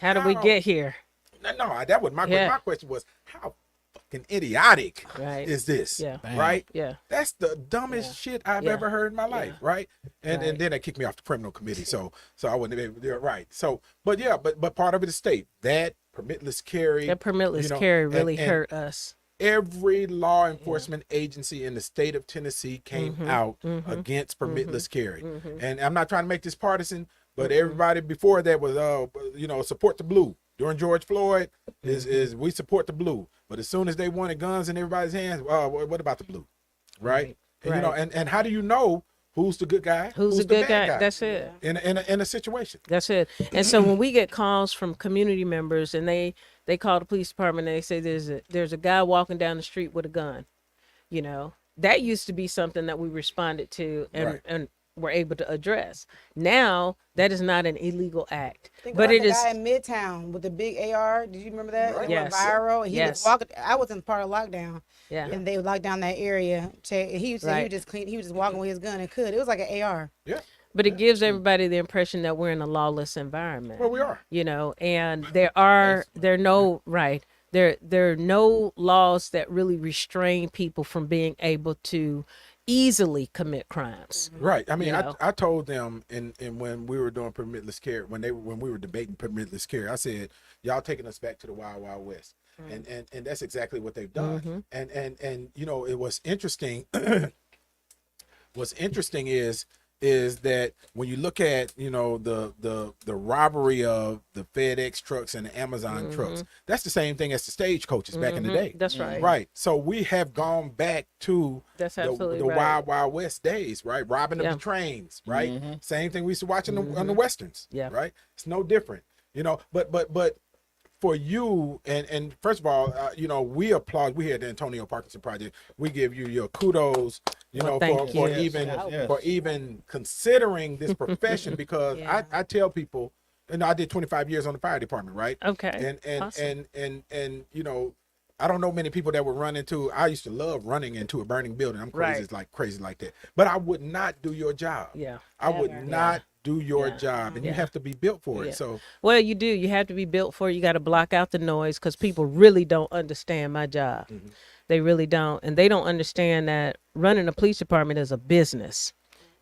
Speaker 1: How we get here?
Speaker 2: No, that was my question. My question was, how fucking idiotic is this?
Speaker 1: Yeah.
Speaker 2: Right?
Speaker 1: Yeah.
Speaker 2: That's the dumbest shit I've ever heard in my life, right? And then they kicked me off the criminal committee, so I wouldn't be able to do it, right. So, but part of it is state. That permitless carry.
Speaker 1: That permitless carry really hurt us.
Speaker 2: Every law enforcement agency in the state of Tennessee came out against permitless carry. And I'm not trying to make this partisan, but everybody before that was, support the blue. During George Floyd, is we support the blue. But as soon as they wanted guns in everybody's hands, what about the blue? Right? And, you know, and how do you know who's the good guy?
Speaker 1: Who's the good guy? That's it.
Speaker 2: In a situation.
Speaker 1: That's it. And so when we get calls from community members and they call the police department and they say there's a guy walking down the street with a gun, you know, that used to be something that we responded to and were able to address. Now that is not an illegal act, but it
Speaker 3: the
Speaker 1: is.
Speaker 3: Guy in Midtown with the big AR. Did you remember that? It
Speaker 1: Yes.
Speaker 3: went viral. He
Speaker 1: Yes.
Speaker 3: was walking. I was in part of lockdown.
Speaker 1: Yeah.
Speaker 3: And they locked down that area. He was just clean. He was just walking with his gun and could. It was like an AR.
Speaker 2: Yeah.
Speaker 1: But it gives everybody the impression that we're in a lawless environment.
Speaker 2: Well, we are.
Speaker 1: You know, and there are no laws that really restrain people from being able to easily commit crimes.
Speaker 2: Right. I mean,
Speaker 1: You know?
Speaker 2: I told them in when we were doing permitless carry, when we were debating permitless carry, I said, y'all taking us back to the Wild Wild West. And that's exactly what they've done. And you know, it was interesting. What's interesting is that when you look at, you know, the robbery of the FedEx trucks and the Amazon trucks, that's the same thing as the stagecoaches back in the day.
Speaker 1: That's right.
Speaker 2: Right. So we have gone back to
Speaker 1: That's absolutely
Speaker 2: the
Speaker 1: right.
Speaker 2: Wild Wild West days, right? Robbing of the trains, right? Same thing we used to watch on the westerns.
Speaker 1: Yeah.
Speaker 2: Right. It's no different, you know. But for you, and first of all, you know, we applaud. We here at the Antonio Parkinson Project, we give you your kudos, you know,
Speaker 1: thank
Speaker 2: for
Speaker 1: you.
Speaker 2: even considering this profession, because I tell people, and I did 25 years on the fire department, right?
Speaker 1: Okay.
Speaker 2: And
Speaker 1: Awesome.
Speaker 2: and you know, I don't know many people that would run into. I used to love running into a burning building. I'm crazy, crazy like that. But I would not do your job.
Speaker 1: Yeah.
Speaker 2: I would not do your job, and you have to be built for it.
Speaker 1: Yeah.
Speaker 2: So
Speaker 1: Well, you do. You have to be built for it. You got to block out the noise, because people really don't understand my job. They really don't. And they don't understand that running a police department is a business,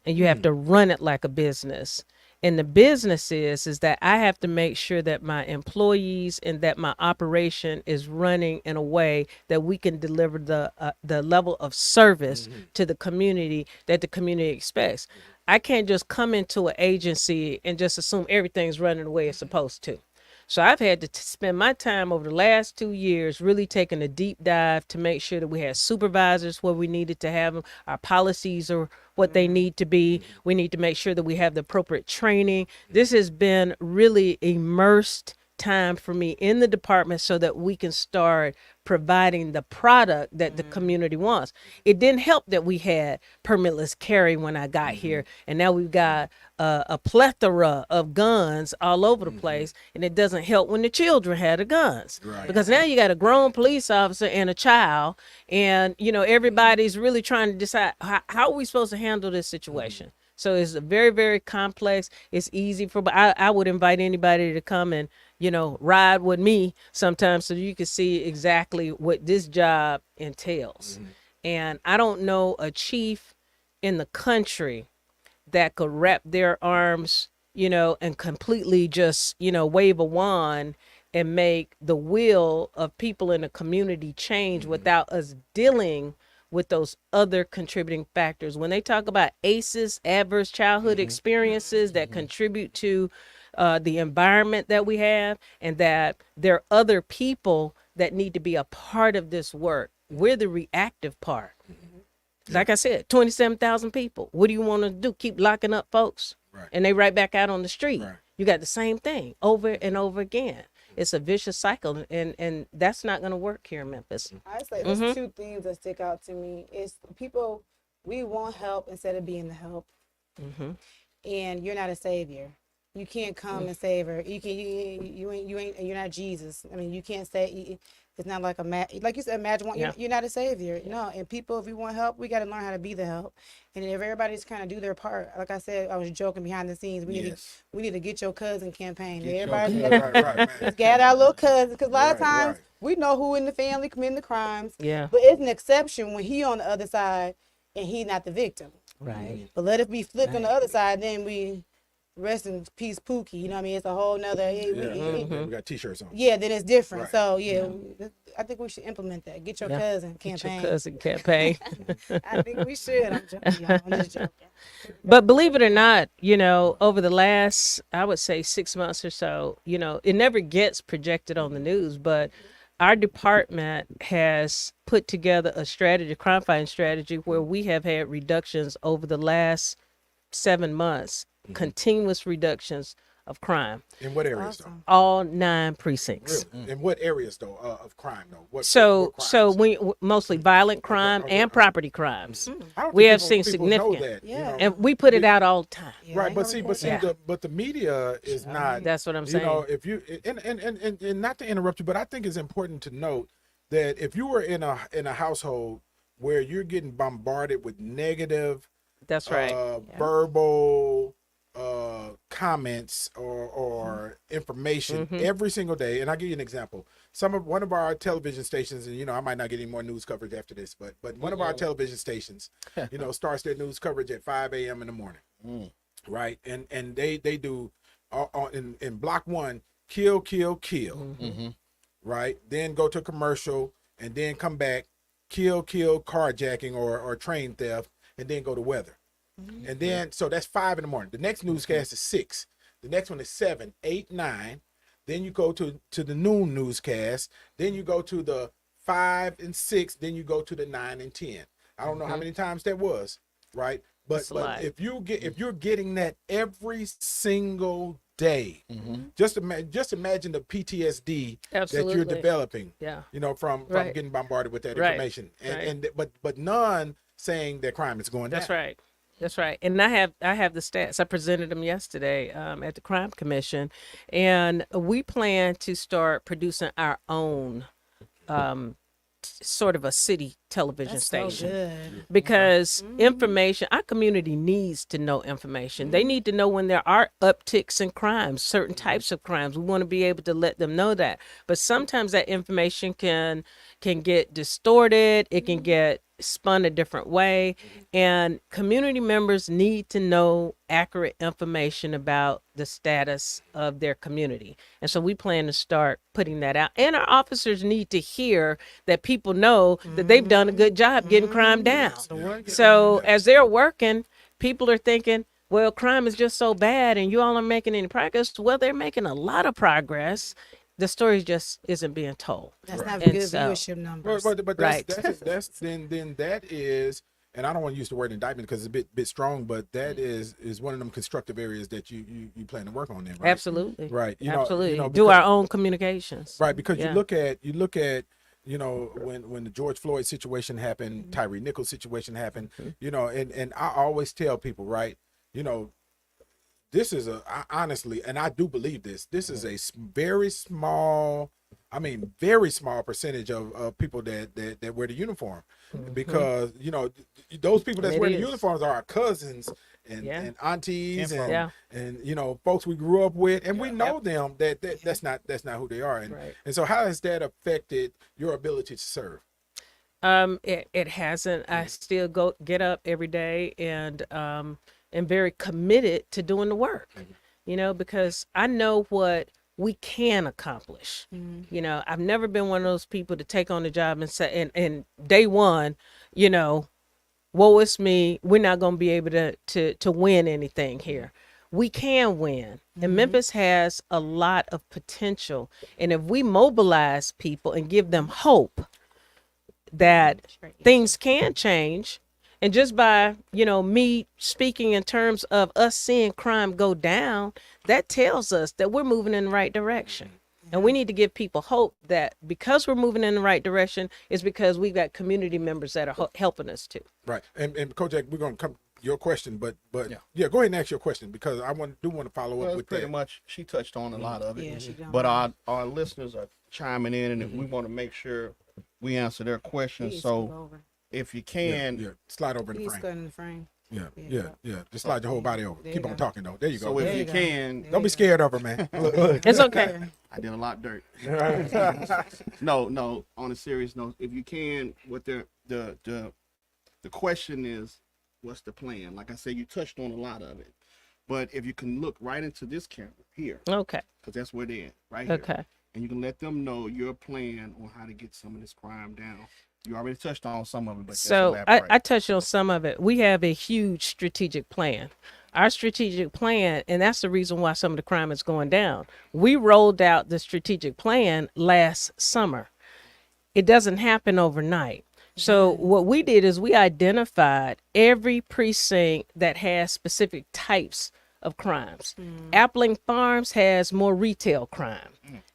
Speaker 1: and you have to run it like a business. And the business is that I have to make sure that my employees and that my operation is running in a way that we can deliver the level of service to the community that the community expects. I can't just come into an agency and just assume everything's running the way it's supposed to. So I've had to spend my time over the last 2 years really taking a deep dive to make sure that we had supervisors where we needed to have them. Our policies are what they need to be. We need to make sure that we have the appropriate training. This has been really immersed time for me in the department so that we can start providing the product that the community wants. It didn't help that we had permitless carry when I got here, and now we've got a plethora of guns all over the place, and it doesn't help when the children had the guns.
Speaker 2: Right.
Speaker 1: Because now you got a grown police officer and a child, and everybody's really trying to decide how are we supposed to handle this situation. So it's very, very complex. It's easy but I would invite anybody to come and, ride with me sometimes so you can see exactly what this job entails. And I don't know a chief in the country that could wrap their arms, and completely just, wave a wand and make the will of people in the community change without us dealing with those other contributing factors. When they talk about ACEs, adverse childhood experiences that contribute to the environment that we have, and that there are other people that need to be a part of this work. We're the reactive part. Like I said, 27,000 people. What do you want to do? Keep locking up folks?
Speaker 2: Right.
Speaker 1: And they right back out on the street.
Speaker 2: Right.
Speaker 1: You got the same thing over and over again. It's a vicious cycle, and that's not going to work here in Memphis.
Speaker 3: I say there's two things that stick out to me. It's people, we want help instead of being the help. And you're not a savior. You can't come and save her. You're not Jesus. I mean, you can't say, it's not like like you said, imagine you're not a savior. No, and people, if we want help, we got to learn how to be the help. And if everybody's kind of do their part, like I said, I was joking behind the scenes. We need to get your cousin campaign. Everybody, let's gather our little cousins, because a lot of times we know who in the family committing the crimes.
Speaker 1: Yeah.
Speaker 3: But it's an exception when he on the other side and he not the victim.
Speaker 1: Right.
Speaker 3: But let it be flipped on the other side, then we rest in peace, Pookie. You know what I mean? It's a whole nother.
Speaker 2: We got T-shirts on.
Speaker 3: Yeah, then it's different.
Speaker 2: Right.
Speaker 3: So I think we should implement that. Get your cousin campaign.
Speaker 1: Get your cousin campaign.
Speaker 3: I think we should. I'm joking, y'all. I'm just joking.
Speaker 1: But believe it or not, over the last, I would say 6 months or so, it never gets projected on the news, but our department has put together a strategy, crime fighting strategy, where we have had reductions over the last 7 months, continuous reductions of crime.
Speaker 2: In what areas,
Speaker 3: Awesome.
Speaker 1: All 9 precincts.
Speaker 2: though? In what areas, though, of crime, though? What
Speaker 1: So
Speaker 2: crimes?
Speaker 1: we mostly violent crime
Speaker 2: okay.
Speaker 1: and property crimes.
Speaker 2: I don't
Speaker 1: we
Speaker 2: think
Speaker 1: have
Speaker 2: people
Speaker 1: seen
Speaker 2: know
Speaker 1: significant,
Speaker 2: that,
Speaker 3: Yeah.
Speaker 1: and we put it out all the time.
Speaker 3: Yeah,
Speaker 2: right,
Speaker 3: I
Speaker 2: but
Speaker 3: know
Speaker 2: see,
Speaker 3: that.
Speaker 2: but see,
Speaker 1: Yeah.
Speaker 2: the media is not.
Speaker 1: That's what I'm saying.
Speaker 2: If you and not to interrupt you, but I think it's important to note that if you were in a household where you're getting bombarded with negative,
Speaker 1: That's right.
Speaker 2: verbal comments or information every single day, and I'll give you an example. One of our television stations, and I might not get any more news coverage after this, but one of our television stations, starts their news coverage at 5 a.m. in the morning, right? And they do in block 1, kill, right? Then go to commercial, and then come back, kill, carjacking or train theft, and then go to weather. And then, so that's 5 in the morning. The next newscast is 6. The next one is 7, 8, 9. Then you go to the noon newscast. Then you go to the 5 and 6. Then you go to the 9 and 10. I don't know how many times that was, right? But if you're getting that every single day, just imagine the PTSD that you're developing.
Speaker 1: Yeah.
Speaker 2: From getting bombarded with that information, but none saying that crime is going down.
Speaker 1: That's right. And I have the stats. I presented them yesterday at the Crime Commission, and we plan to start producing our own sort of a city television
Speaker 3: That's
Speaker 1: station.
Speaker 3: so good.
Speaker 1: Because information, our community needs to know information. They need to know when there are upticks in crimes, certain types of crimes. We want to be able to let them know that. But sometimes that information can get distorted. It can get spun a different way, and community members need to know accurate information about the status of their community. And so we plan to start putting that out, and our officers need to hear that people know that they've done a good job getting crime down. So as they're working, people are thinking, well, crime is just so bad and you all aren't making any progress. Well, they're making a lot of progress. The story just isn't being told.
Speaker 3: That's not
Speaker 1: And
Speaker 3: good
Speaker 1: so-
Speaker 3: viewership numbers.
Speaker 2: But
Speaker 1: Right.
Speaker 2: that's then that is and I don't want to use the word indictment because it's a bit strong, but that is one of them constructive areas that you plan to work on then, right?
Speaker 1: Absolutely.
Speaker 2: Right.
Speaker 1: Absolutely. Do
Speaker 2: because,
Speaker 1: our own communications.
Speaker 2: right, because
Speaker 1: Yeah.
Speaker 2: you look at when the George Floyd situation happened, Tyree Nichols situation happened, and I always tell people, right, this is honestly, and I do believe this is a very small, I mean, very small percentage of people that wear the uniform, because those people that's
Speaker 1: It
Speaker 2: wearing the
Speaker 1: is.
Speaker 2: uniforms are our cousins and,
Speaker 1: Yeah.
Speaker 2: and aunties
Speaker 1: Yeah.
Speaker 2: and folks we grew up with, and we know them that's not who they are,
Speaker 1: Right.
Speaker 2: and so how has that affected your ability to serve?
Speaker 1: It hasn't. I still get up every day and am very committed to doing the work. Because I know what we can accomplish. I've never been one of those people to take on the job and say, and day one, woe is me, we're not going to be able to win anything here. We can win. And Memphis has a lot of potential. And if we mobilize people and give them hope that things can change, and just by, me speaking in terms of us seeing crime go down, that tells us that we're moving in the right direction. And we need to give people hope that because we're moving in the right direction is because we've got community members that are helping us too.
Speaker 2: Right. And Kojak, we're going to come your question, but yeah, go ahead and ask your question, because I want to follow
Speaker 4: Well,
Speaker 2: up with
Speaker 4: pretty
Speaker 2: that.
Speaker 4: much, she touched on a lot of it.
Speaker 3: Yeah, she done.
Speaker 4: But our listeners are chiming in, and we want to make sure we answer their questions.
Speaker 3: Please
Speaker 4: So
Speaker 3: go over.
Speaker 4: if you
Speaker 2: Yeah,
Speaker 4: can,
Speaker 2: yeah. Slide over in the
Speaker 3: Please
Speaker 2: frame.
Speaker 3: go in the frame.
Speaker 2: Yeah. Just slide your whole body over.
Speaker 3: There
Speaker 2: Keep
Speaker 3: you
Speaker 2: on
Speaker 3: go.
Speaker 2: talking though. There you go.
Speaker 4: so if
Speaker 3: There
Speaker 4: you
Speaker 3: you go.
Speaker 4: can,
Speaker 3: There
Speaker 2: Don't be
Speaker 3: you
Speaker 2: scared of her, man. Look.
Speaker 1: It's okay.
Speaker 4: I did a lot of dirt. No. On a serious note, if you can, what the question is, what's the plan? Like I said, you touched on a lot of it, but if you can look right into this camera here,
Speaker 1: Okay.
Speaker 4: because that's where they're at, right here.
Speaker 1: Okay.
Speaker 4: And you can let them know your plan on how to get some of this crime down. You already touched on some of it, but just
Speaker 1: So
Speaker 4: elaborate.
Speaker 1: I touched on some of it. We have a huge strategic plan. Our strategic plan, and that's the reason why some of the crime is going down. We rolled out the strategic plan last summer. It doesn't happen overnight. So what we did is we identified every precinct that has specific types of crimes. Appling Farms has more retail crime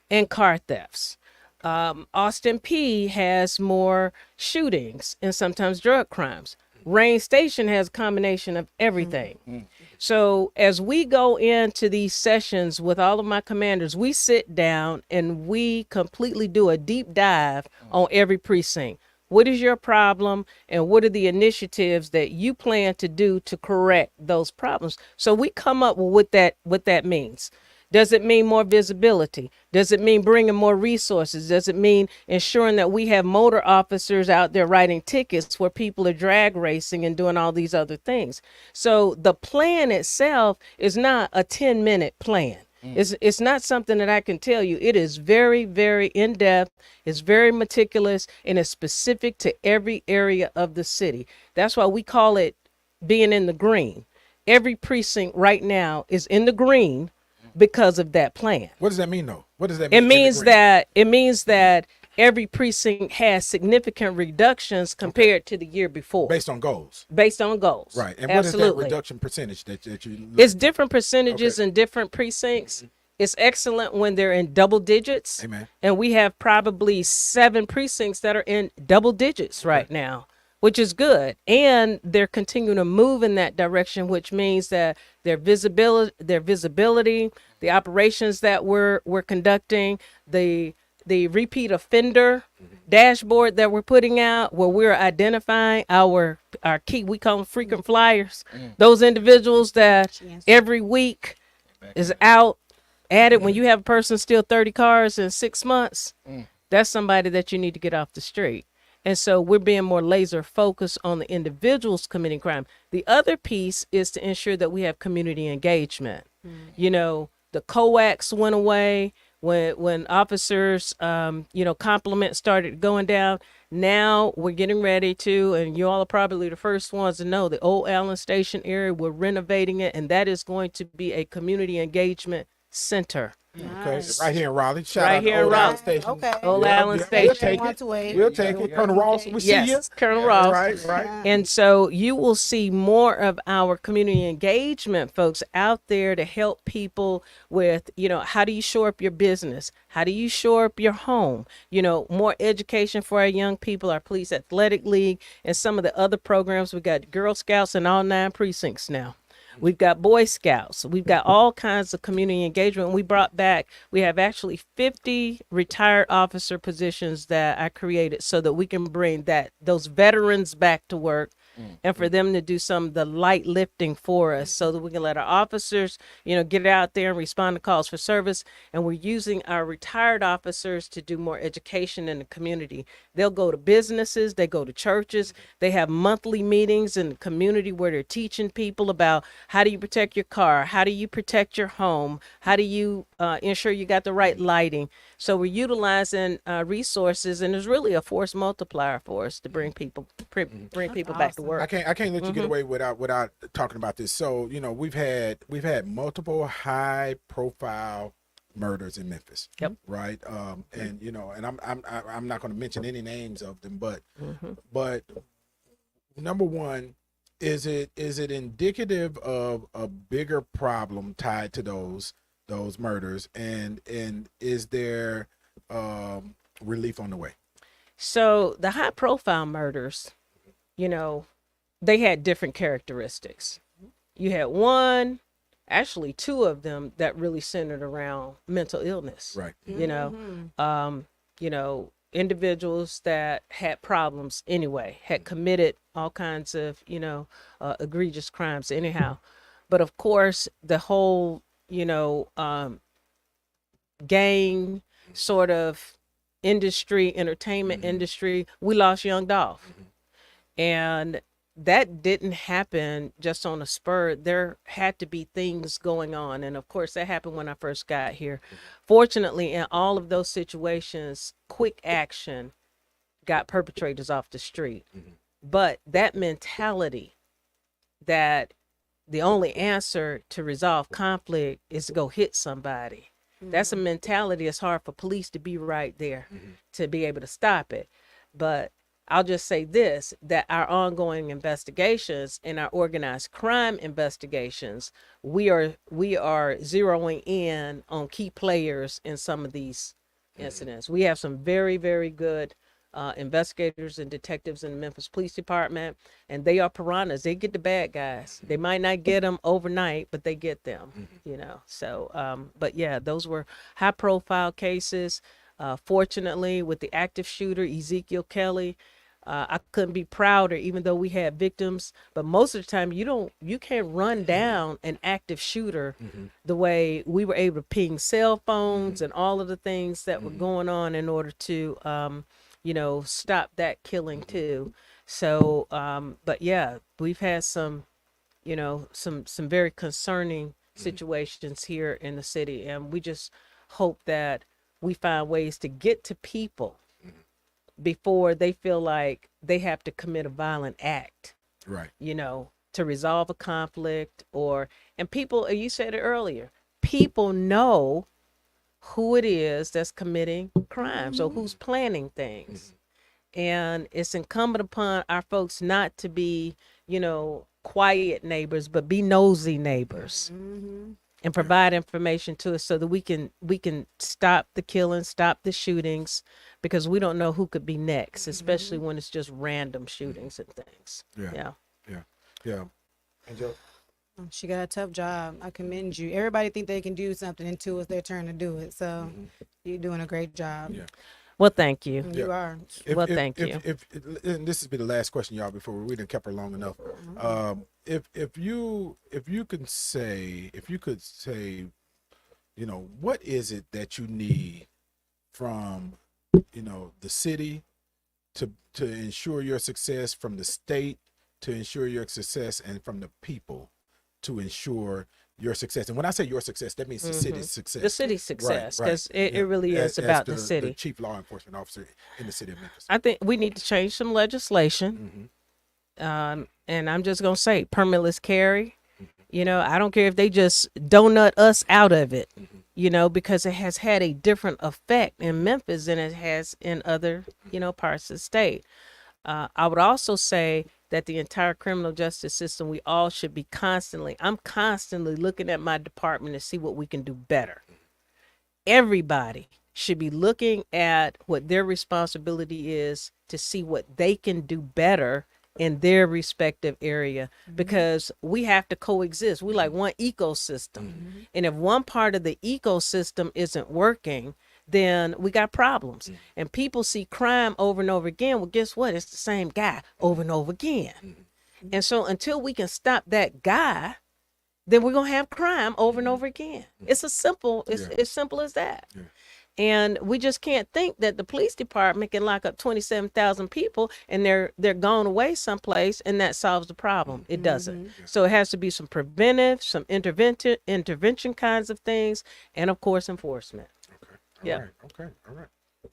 Speaker 1: and car thefts. Austin P has more shootings and sometimes drug crimes. Rain Station has a combination of everything. So as we go into these sessions with all of my commanders, we sit down and we completely do a deep dive on every precinct. What is your problem, and what are the initiatives that you plan to do to correct those problems? So we come up with what that means. Does it mean more visibility? Does it mean bringing more resources? Does it mean ensuring that we have motor officers out there writing tickets where people are drag racing and doing all these other things? So the plan itself is not a 10-minute plan. It's not something that I can tell you. It is very, very in-depth. It's very meticulous, and it's specific to every area of the city. That's why we call it being in the green. Every precinct right now is in the green because of that plan.
Speaker 2: What does that mean though? What does that mean?
Speaker 1: It means that every precinct has significant reductions compared to the year before.
Speaker 2: Based on goals.
Speaker 1: Based on goals.
Speaker 2: Right. And
Speaker 1: Absolutely.
Speaker 2: what is that reduction percentage that you look
Speaker 1: It's different percentages
Speaker 2: Okay.
Speaker 1: in different precincts. It's excellent when they're in double digits.
Speaker 2: Amen.
Speaker 1: And we have probably 7 precincts that are in double digits right now, which is good. And they're continuing to move in that direction, which means that their visibility, the operations that we're conducting, the repeat offender dashboard that we're putting out, where we're identifying our key, we call them frequent flyers, those individuals that every week is out at it. When you have a person steal 30 cars in 6 months, that's somebody that you need to get off the street. And so we're being more laser focused on the individuals committing crime. The other piece is to ensure that we have community engagement. The coax went away when officers, compliments started going down. Now we're getting ready to, and you all are probably the first ones to know, the old Allen Station area, we're renovating it, and that is going to be a community engagement center
Speaker 2: Okay,
Speaker 3: Nice.
Speaker 2: right here in Raleigh. Shout
Speaker 1: Right
Speaker 2: out
Speaker 1: here
Speaker 2: to
Speaker 1: in
Speaker 2: Old Allen
Speaker 1: Raleigh.
Speaker 2: Station.
Speaker 3: Okay.
Speaker 1: Old Allen
Speaker 2: We'll
Speaker 1: Station.
Speaker 2: take
Speaker 3: Want to
Speaker 2: it.
Speaker 3: wait.
Speaker 2: We'll take it. Colonel Ross, we see you.
Speaker 1: Yes, Colonel Ross.
Speaker 2: Right.
Speaker 1: And so you will see more of our community engagement folks out there to help people with, how do you shore up your business? How do you shore up your home? More education for our young people, our police athletic league, and some of the other programs. We got Girl Scouts in all 9 precincts now. We've got Boy Scouts. We've got all kinds of community engagement. We have actually 50 retired officer positions that I created so that we can bring those veterans back to work and for them to do some of the light lifting for us so that we can let our officers, get out there and respond to calls for service. And we're using our retired officers to do more education in the community. They'll go to businesses, they go to churches, they have monthly meetings in the community where they're teaching people about how do you protect your car, how do you protect your home, how do you ensure you got the right lighting. So we're utilizing resources, and there's really a force multiplier for us to bring people back to work.
Speaker 2: I can't let you get away without talking about this. So we've had multiple high profile murders in Memphis.
Speaker 1: Yep.
Speaker 2: Right. And I'm not going to mention any names of them, but number one, is it indicative of a bigger problem tied to those murders, and is there relief on the way?
Speaker 1: So the high profile murders, they had different characteristics. You had actually 2 of them that really centered around mental illness.
Speaker 2: Right.
Speaker 1: Individuals that had problems anyway, had committed all kinds of, egregious crimes anyhow. But of course, the whole, gang sort of industry, entertainment industry, we lost young Dolph. And that didn't happen just on a spur. There had to be things going on. And of course, that happened when I first got here. Fortunately, in all of those situations, quick action got perpetrators off the street. But that mentality that the only answer to resolve conflict is to go hit somebody. That's a mentality. It's hard for police to be right there to be able to stop it. But I'll just say this, that our ongoing investigations and our organized crime investigations, we are zeroing in on key players in some of these incidents. We have some very, very good investigators and detectives in the Memphis Police Department, and they are piranhas. They get the bad guys. They might not get them overnight, but they get them, So, but yeah, those were high profile cases. Fortunately, with the active shooter, Ezekiel Kelly, I couldn't be prouder, even though we had victims. But most of the time, you can't run down an active shooter the way we were able to ping cell phones and all of the things that were going on in order to, stop that killing too. So, but yeah, we've had some very concerning situations here in the city, and we just hope that we find ways to get to people before they feel like they have to commit a violent act,
Speaker 2: Right.
Speaker 1: To resolve a conflict. And people, you said it earlier, people know who it is that's committing crimes or who's planning things. And it's incumbent upon our folks not to be, quiet neighbors, but be nosy neighbors. And provide information to us so that we can stop the killing, stop the shootings, because we don't know who could be next, especially when it's just random shootings and things.
Speaker 2: Yeah. And Joe?
Speaker 3: She got a tough job. I commend you. Everybody think they can do something until it's their turn to do it. So you're doing a great job.
Speaker 2: Yeah.
Speaker 1: Well, thank you.
Speaker 3: You are.
Speaker 1: Thank you.
Speaker 2: And this has been the last question, y'all, before we done kept her long enough. If you could say, what is it that you need from, the city to ensure your success, from the state to ensure your success, and from the people to ensure your success? And when I say your success, that means the city's success.
Speaker 1: The city's success,
Speaker 2: Right.
Speaker 1: because it really is about the city.
Speaker 2: The chief law enforcement officer in the city of Memphis.
Speaker 1: I think we need to change some legislation. And I'm just going to say permitless carry. I don't care if they just donut us out of it. you know, because it has had a different effect in Memphis than it has in other, you know, parts of the state. I would also say that the entire criminal justice system, we all should be I'm constantly looking at my department to see what we can do better. Everybody should be looking at what their responsibility is to see what they can do better in their respective area, because we have to coexist. We like one ecosystem. And if one part of the ecosystem isn't working, then we got problems. And people see crime over and over again. Well, guess what? It's the same guy over and over again. And so until we can stop that guy, then we're gonna have crime over and over again. It's as simple as that. And we just can't think that the police department can lock up 27,000 people and they're gone away someplace and that solves the problem. It doesn't. So it has to be some preventive, some intervention kinds of things, and of course enforcement.
Speaker 2: Okay.
Speaker 1: Yeah.
Speaker 2: All right.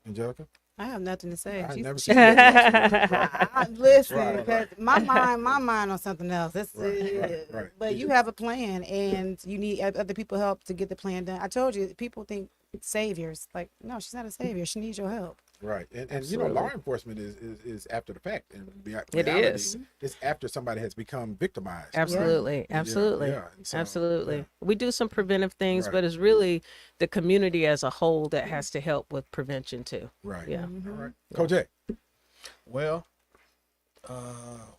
Speaker 2: Angelica?
Speaker 3: I have nothing to say.
Speaker 2: I
Speaker 3: She's-
Speaker 2: never seen that.
Speaker 3: Listen,
Speaker 2: Right.
Speaker 3: 'cause my mind on something else.
Speaker 2: Right.
Speaker 3: But you have a plan, and you need other people help to get the plan done. I told you, people think saviors. Like, no, she's not a savior. She needs your help.
Speaker 2: Right. And you know,
Speaker 1: Absolutely.
Speaker 2: law enforcement is after the fact. And
Speaker 1: It
Speaker 2: reality,
Speaker 1: is.
Speaker 2: It's after somebody has become victimized.
Speaker 1: Absolutely.
Speaker 2: Yeah,
Speaker 1: Absolutely.
Speaker 2: yeah. And so,
Speaker 1: Absolutely.
Speaker 2: yeah.
Speaker 1: We do some preventive things,
Speaker 2: Right.
Speaker 1: but it's really the community as a whole that has to help with prevention too.
Speaker 2: Right.
Speaker 1: Yeah.
Speaker 2: All right. Kojak.
Speaker 4: Well,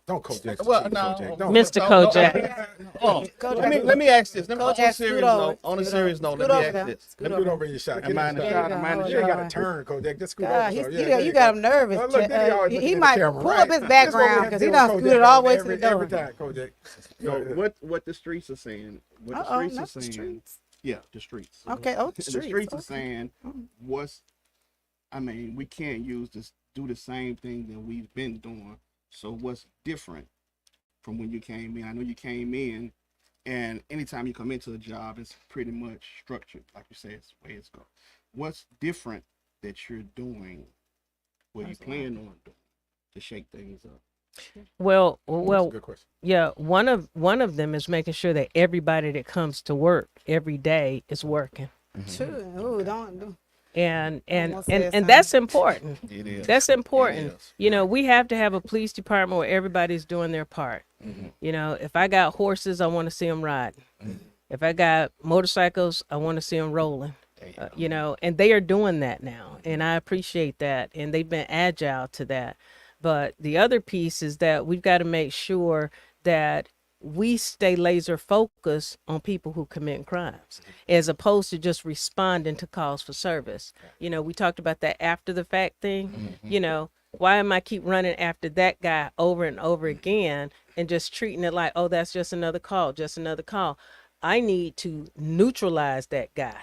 Speaker 2: Don't Kojak.
Speaker 4: well,
Speaker 2: Chief
Speaker 4: no,
Speaker 2: Kojak. Don't.
Speaker 1: Mr. Kojak.
Speaker 4: Oh,
Speaker 3: Kojak,
Speaker 4: let me ask this.
Speaker 3: Kojak,
Speaker 4: On a
Speaker 3: scoot
Speaker 4: serious
Speaker 3: over.
Speaker 4: note, on a
Speaker 3: Scoot
Speaker 4: serious
Speaker 3: over.
Speaker 4: note,
Speaker 3: Scoot
Speaker 4: let me
Speaker 3: over
Speaker 4: ask
Speaker 3: there.
Speaker 4: this.
Speaker 3: Scoot
Speaker 2: Let me get over in your shot.
Speaker 4: Am
Speaker 2: Get in
Speaker 4: I
Speaker 2: the
Speaker 4: in the
Speaker 2: shot.
Speaker 4: shot? Am I in the
Speaker 2: You ain't
Speaker 4: shot?
Speaker 2: got to turn, Kojak. Just scoot
Speaker 3: God,
Speaker 2: over. So,
Speaker 3: you got him nervous.
Speaker 2: Look, then he always looking
Speaker 3: He
Speaker 2: at the
Speaker 3: might
Speaker 2: camera,
Speaker 3: pull
Speaker 2: right?
Speaker 3: up his
Speaker 2: That's what we
Speaker 3: background
Speaker 2: have
Speaker 3: because
Speaker 2: to
Speaker 3: he
Speaker 2: do
Speaker 3: done
Speaker 2: with
Speaker 3: scooted
Speaker 2: Kojak
Speaker 3: all the way to the
Speaker 2: every
Speaker 3: door.
Speaker 2: time, Kojak.
Speaker 4: So what the streets are saying? What the streets are
Speaker 3: not the
Speaker 4: saying?
Speaker 3: streets.
Speaker 4: Yeah, the streets.
Speaker 3: Okay, oh, the
Speaker 4: The
Speaker 3: streets.
Speaker 4: streets are
Speaker 3: Okay.
Speaker 4: saying I mean, we can't do the same thing that we've been doing. So what's different from when you came in? I know you came in, and anytime you come into a job, it's pretty much structured, like you said, it's the way it's going. What's different that you're doing, what you plan on doing to shake things up?
Speaker 1: Well,
Speaker 2: That's a
Speaker 1: well,
Speaker 2: good question.
Speaker 1: yeah. One of them is making sure that everybody that comes to work every day is working,
Speaker 3: True. Ooh, don't do.
Speaker 1: and
Speaker 3: Almost said
Speaker 1: and that's important.
Speaker 4: It is.
Speaker 1: That's important.
Speaker 4: is.
Speaker 1: You know, we have to have a police department where everybody's doing their part. You know, if I got horses, I want to see them riding. If I got motorcycles, I want to see them rolling. You know, and they are doing that now, and I appreciate that, and they've been agile to that. But the other piece is that we've got to make sure that we stay laser focused on people who commit crimes as opposed to just responding to calls for service. You know, we talked about that after the fact thing. You know, why am I keep running after that guy over and over again and just treating it like, oh, that's just another call, just another call. I need to neutralize that guy.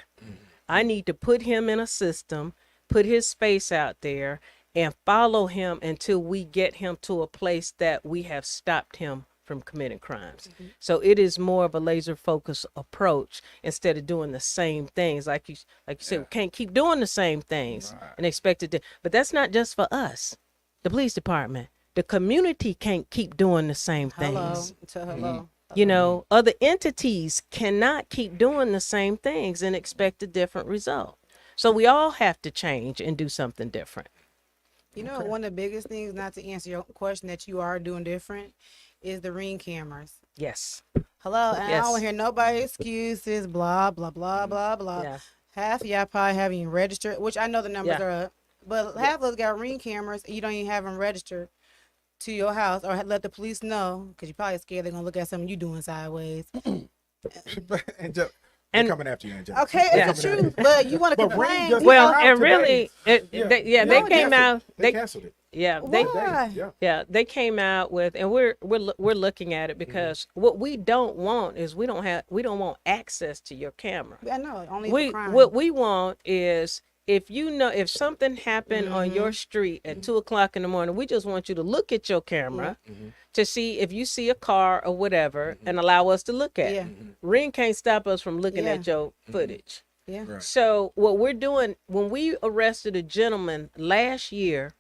Speaker 1: I need to put him in a system, put his space out there, and follow him until we get him to a place that we have stopped him from committing crimes. So it is more of a laser focused approach instead of doing the same things. Like you said, we can't keep doing the same things and expect it to. But that's not just for us, the police department. The community can't keep doing the same
Speaker 3: Hello.
Speaker 1: things.
Speaker 3: To hello.
Speaker 1: You know, other entities cannot keep doing the same things and expect a different result. So we all have to change and do something different.
Speaker 3: You know, one of the biggest things, not to answer your question, that you are doing different is the Ring cameras.
Speaker 1: Yes.
Speaker 3: Hello, and I
Speaker 1: Yes.
Speaker 3: don't want to hear nobody excuses, blah, blah, blah, blah, blah.
Speaker 1: Yeah.
Speaker 3: Half of y'all probably haven't even registered, which I know the numbers
Speaker 1: Yeah.
Speaker 3: are up, but half of us got Ring cameras, and you don't even have them registered to your house or let the police know, because you're probably scared they're going to look at something you doing sideways.
Speaker 2: Angelica,
Speaker 1: And-
Speaker 2: they're coming after you, Angelica.
Speaker 3: Okay,
Speaker 2: They're
Speaker 3: it's
Speaker 2: coming
Speaker 3: true,
Speaker 2: after you.
Speaker 3: but you want to
Speaker 2: But Ring
Speaker 3: complain.
Speaker 2: just-
Speaker 1: Well,
Speaker 2: out
Speaker 1: and
Speaker 2: today.
Speaker 1: really, they
Speaker 3: No,
Speaker 1: came out.
Speaker 2: They canceled it.
Speaker 1: Yeah, they
Speaker 3: Why?
Speaker 2: Yeah.
Speaker 1: yeah they came out with, and we're looking at it because what we don't want is we don't want access to your camera.
Speaker 3: I know, only
Speaker 1: We
Speaker 3: for crime.
Speaker 1: what we want is if something happened on your street at 2:00 in the morning, we just want you to look at your camera to see if you see a car or whatever and allow us to look at
Speaker 3: Yeah.
Speaker 1: it. Ring can't stop us from looking
Speaker 3: Yeah.
Speaker 1: at your footage.
Speaker 3: Yeah.
Speaker 2: Right.
Speaker 1: So what we're doing, when we arrested a gentleman last year,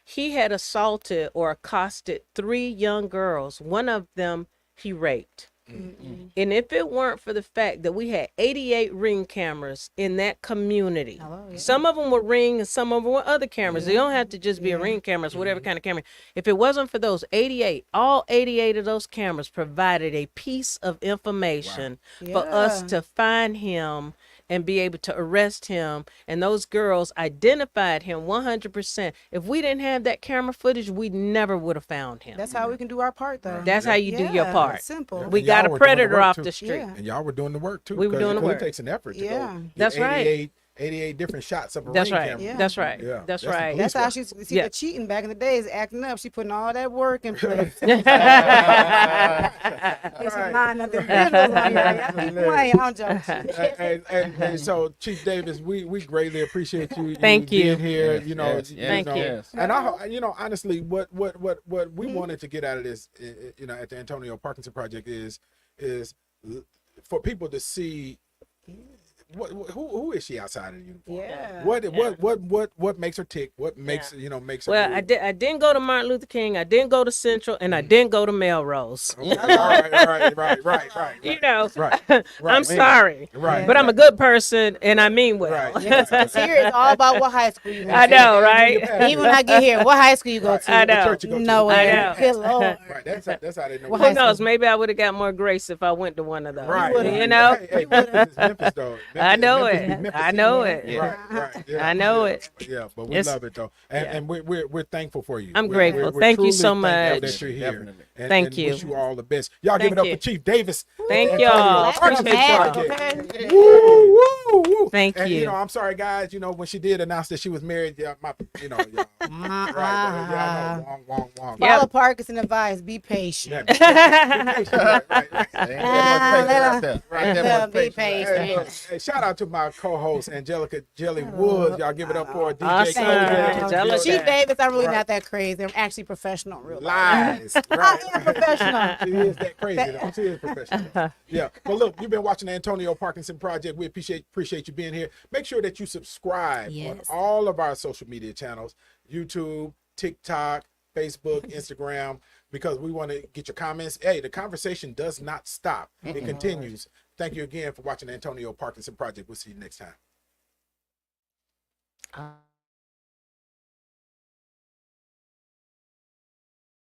Speaker 1: he had assaulted or accosted 3 young girls. One of them he raped. And if it weren't for the fact that we had 88 Ring cameras in that community,
Speaker 3: Hello, yeah.
Speaker 1: some of them were Ring and some of them were other cameras. They don't have to just be a Ring camera, it's whatever kind of camera. If it wasn't for those 88, all 88 of those cameras provided a piece of information for us
Speaker 3: Yeah.
Speaker 1: to find him and be able to arrest him. And those girls identified him 100%. If we didn't have that camera footage, we never would have found him.
Speaker 3: That's how we can do our part, though.
Speaker 1: That's how you do your
Speaker 3: Yeah,
Speaker 1: part.
Speaker 3: it's simple.
Speaker 1: We
Speaker 2: And y'all
Speaker 1: got a
Speaker 2: were doing the
Speaker 1: predator
Speaker 2: work,
Speaker 1: off
Speaker 2: too.
Speaker 1: the street.
Speaker 3: Yeah.
Speaker 2: And y'all were doing the work too.
Speaker 1: We were doing the
Speaker 2: 'cause
Speaker 1: work.
Speaker 2: It takes an effort to
Speaker 3: Yeah.
Speaker 2: go. get
Speaker 1: That's right.
Speaker 2: 88 different shots of a
Speaker 1: That's
Speaker 2: Ring
Speaker 1: right.
Speaker 2: camera.
Speaker 3: Yeah.
Speaker 1: That's right.
Speaker 2: Yeah.
Speaker 1: That's
Speaker 2: That's
Speaker 1: right.
Speaker 2: the
Speaker 3: That's how
Speaker 2: police
Speaker 3: she see
Speaker 1: Yeah.
Speaker 3: the cheating back in the days, acting up. She putting all that work in place. It's
Speaker 2: Right.
Speaker 3: not nothing business on here. I'm playing. I'm joking.
Speaker 2: And so, Chief Davis, we greatly appreciate you.
Speaker 1: Thank you.
Speaker 2: being here.
Speaker 5: Yes,
Speaker 2: you know,
Speaker 5: yes, yes,
Speaker 1: Thank you.
Speaker 5: yes.
Speaker 2: And honestly, what we wanted to get out of this, at the Antonio Parkinson Project is for people to see who is she outside of the uniform?
Speaker 3: Yeah.
Speaker 2: What makes her tick? What makes makes her?
Speaker 1: Well,
Speaker 2: move?
Speaker 1: I didn't go to Martin Luther King. I didn't go to Central, and I didn't go to Melrose.
Speaker 2: Okay. Right.
Speaker 1: You know,
Speaker 2: Right.
Speaker 1: I'm sorry,
Speaker 2: Right.
Speaker 1: but I'm a good person, and I mean well.
Speaker 2: Right.
Speaker 3: Because here it's all about what high school you went
Speaker 1: I
Speaker 3: to.
Speaker 1: know, right?
Speaker 3: Even when I get here, what high school you go
Speaker 2: Right.
Speaker 3: to?
Speaker 1: I know.
Speaker 2: What church you go to?
Speaker 3: No way.
Speaker 1: I know.
Speaker 3: Good Lord.
Speaker 2: Right. That's how they know.
Speaker 3: Well,
Speaker 1: Who
Speaker 3: high
Speaker 1: knows?
Speaker 3: school.
Speaker 1: Maybe I would have got more grace if I went to one of those.
Speaker 2: Right.
Speaker 1: You know?
Speaker 2: Hey, Memphis is Memphis, though.
Speaker 1: I know
Speaker 2: Memphis be
Speaker 1: it.
Speaker 2: Memphis.
Speaker 1: I know it.
Speaker 5: Yeah.
Speaker 2: Right. Yeah.
Speaker 1: I know
Speaker 2: yeah.
Speaker 1: it.
Speaker 2: Yeah, but we
Speaker 1: It's-
Speaker 2: love it though, and we're thankful for you.
Speaker 1: I'm
Speaker 2: We're-
Speaker 1: grateful.
Speaker 2: we're
Speaker 1: Thank you
Speaker 2: truly
Speaker 1: so
Speaker 2: thankful
Speaker 1: much.
Speaker 2: that you're here.
Speaker 5: Definitely.
Speaker 2: And,
Speaker 1: Thank
Speaker 2: and
Speaker 1: you.
Speaker 2: Wish you all the best. Y'all give
Speaker 1: Thank
Speaker 2: it up
Speaker 1: you.
Speaker 2: for Chief Davis.
Speaker 1: Thank
Speaker 2: and
Speaker 1: y'all.
Speaker 2: Antonio Parkinson
Speaker 3: Appreciate
Speaker 2: Project.
Speaker 3: it.
Speaker 2: Woo, woo, woo.
Speaker 1: Thank
Speaker 2: And,
Speaker 1: you.
Speaker 2: I'm sorry, guys. When she did announce that she was married, y'all, y'all, right, y'all know, wong.
Speaker 1: Yeah.
Speaker 3: Follow Parkinson advice. Be patient.
Speaker 2: Yeah. Right.
Speaker 5: Ain't that much patience out there. Ain't that much
Speaker 3: Be
Speaker 5: patience.
Speaker 3: patient.
Speaker 2: Hey, look, hey, shout out to my co-host Angelica Jelly Woods. Y'all give it up for DJ
Speaker 1: Awesome. Angelica.
Speaker 3: Chief Davis, I'm really
Speaker 2: Right.
Speaker 3: not that crazy. I'm actually professional in real life.
Speaker 2: Lies. Right.
Speaker 3: I am professional.
Speaker 2: She is that crazy though. She is professional. Yeah. But look, you've been watching the Antonio Parkinson Project. We appreciate you being here. Make sure that you subscribe on
Speaker 3: Yes.
Speaker 2: all of our social media channels, YouTube, TikTok, Facebook, Instagram, because we want to get your comments. Hey, the conversation does not stop. It continues. Thank you again for watching the Antonio Parkinson Project. We'll see you next time.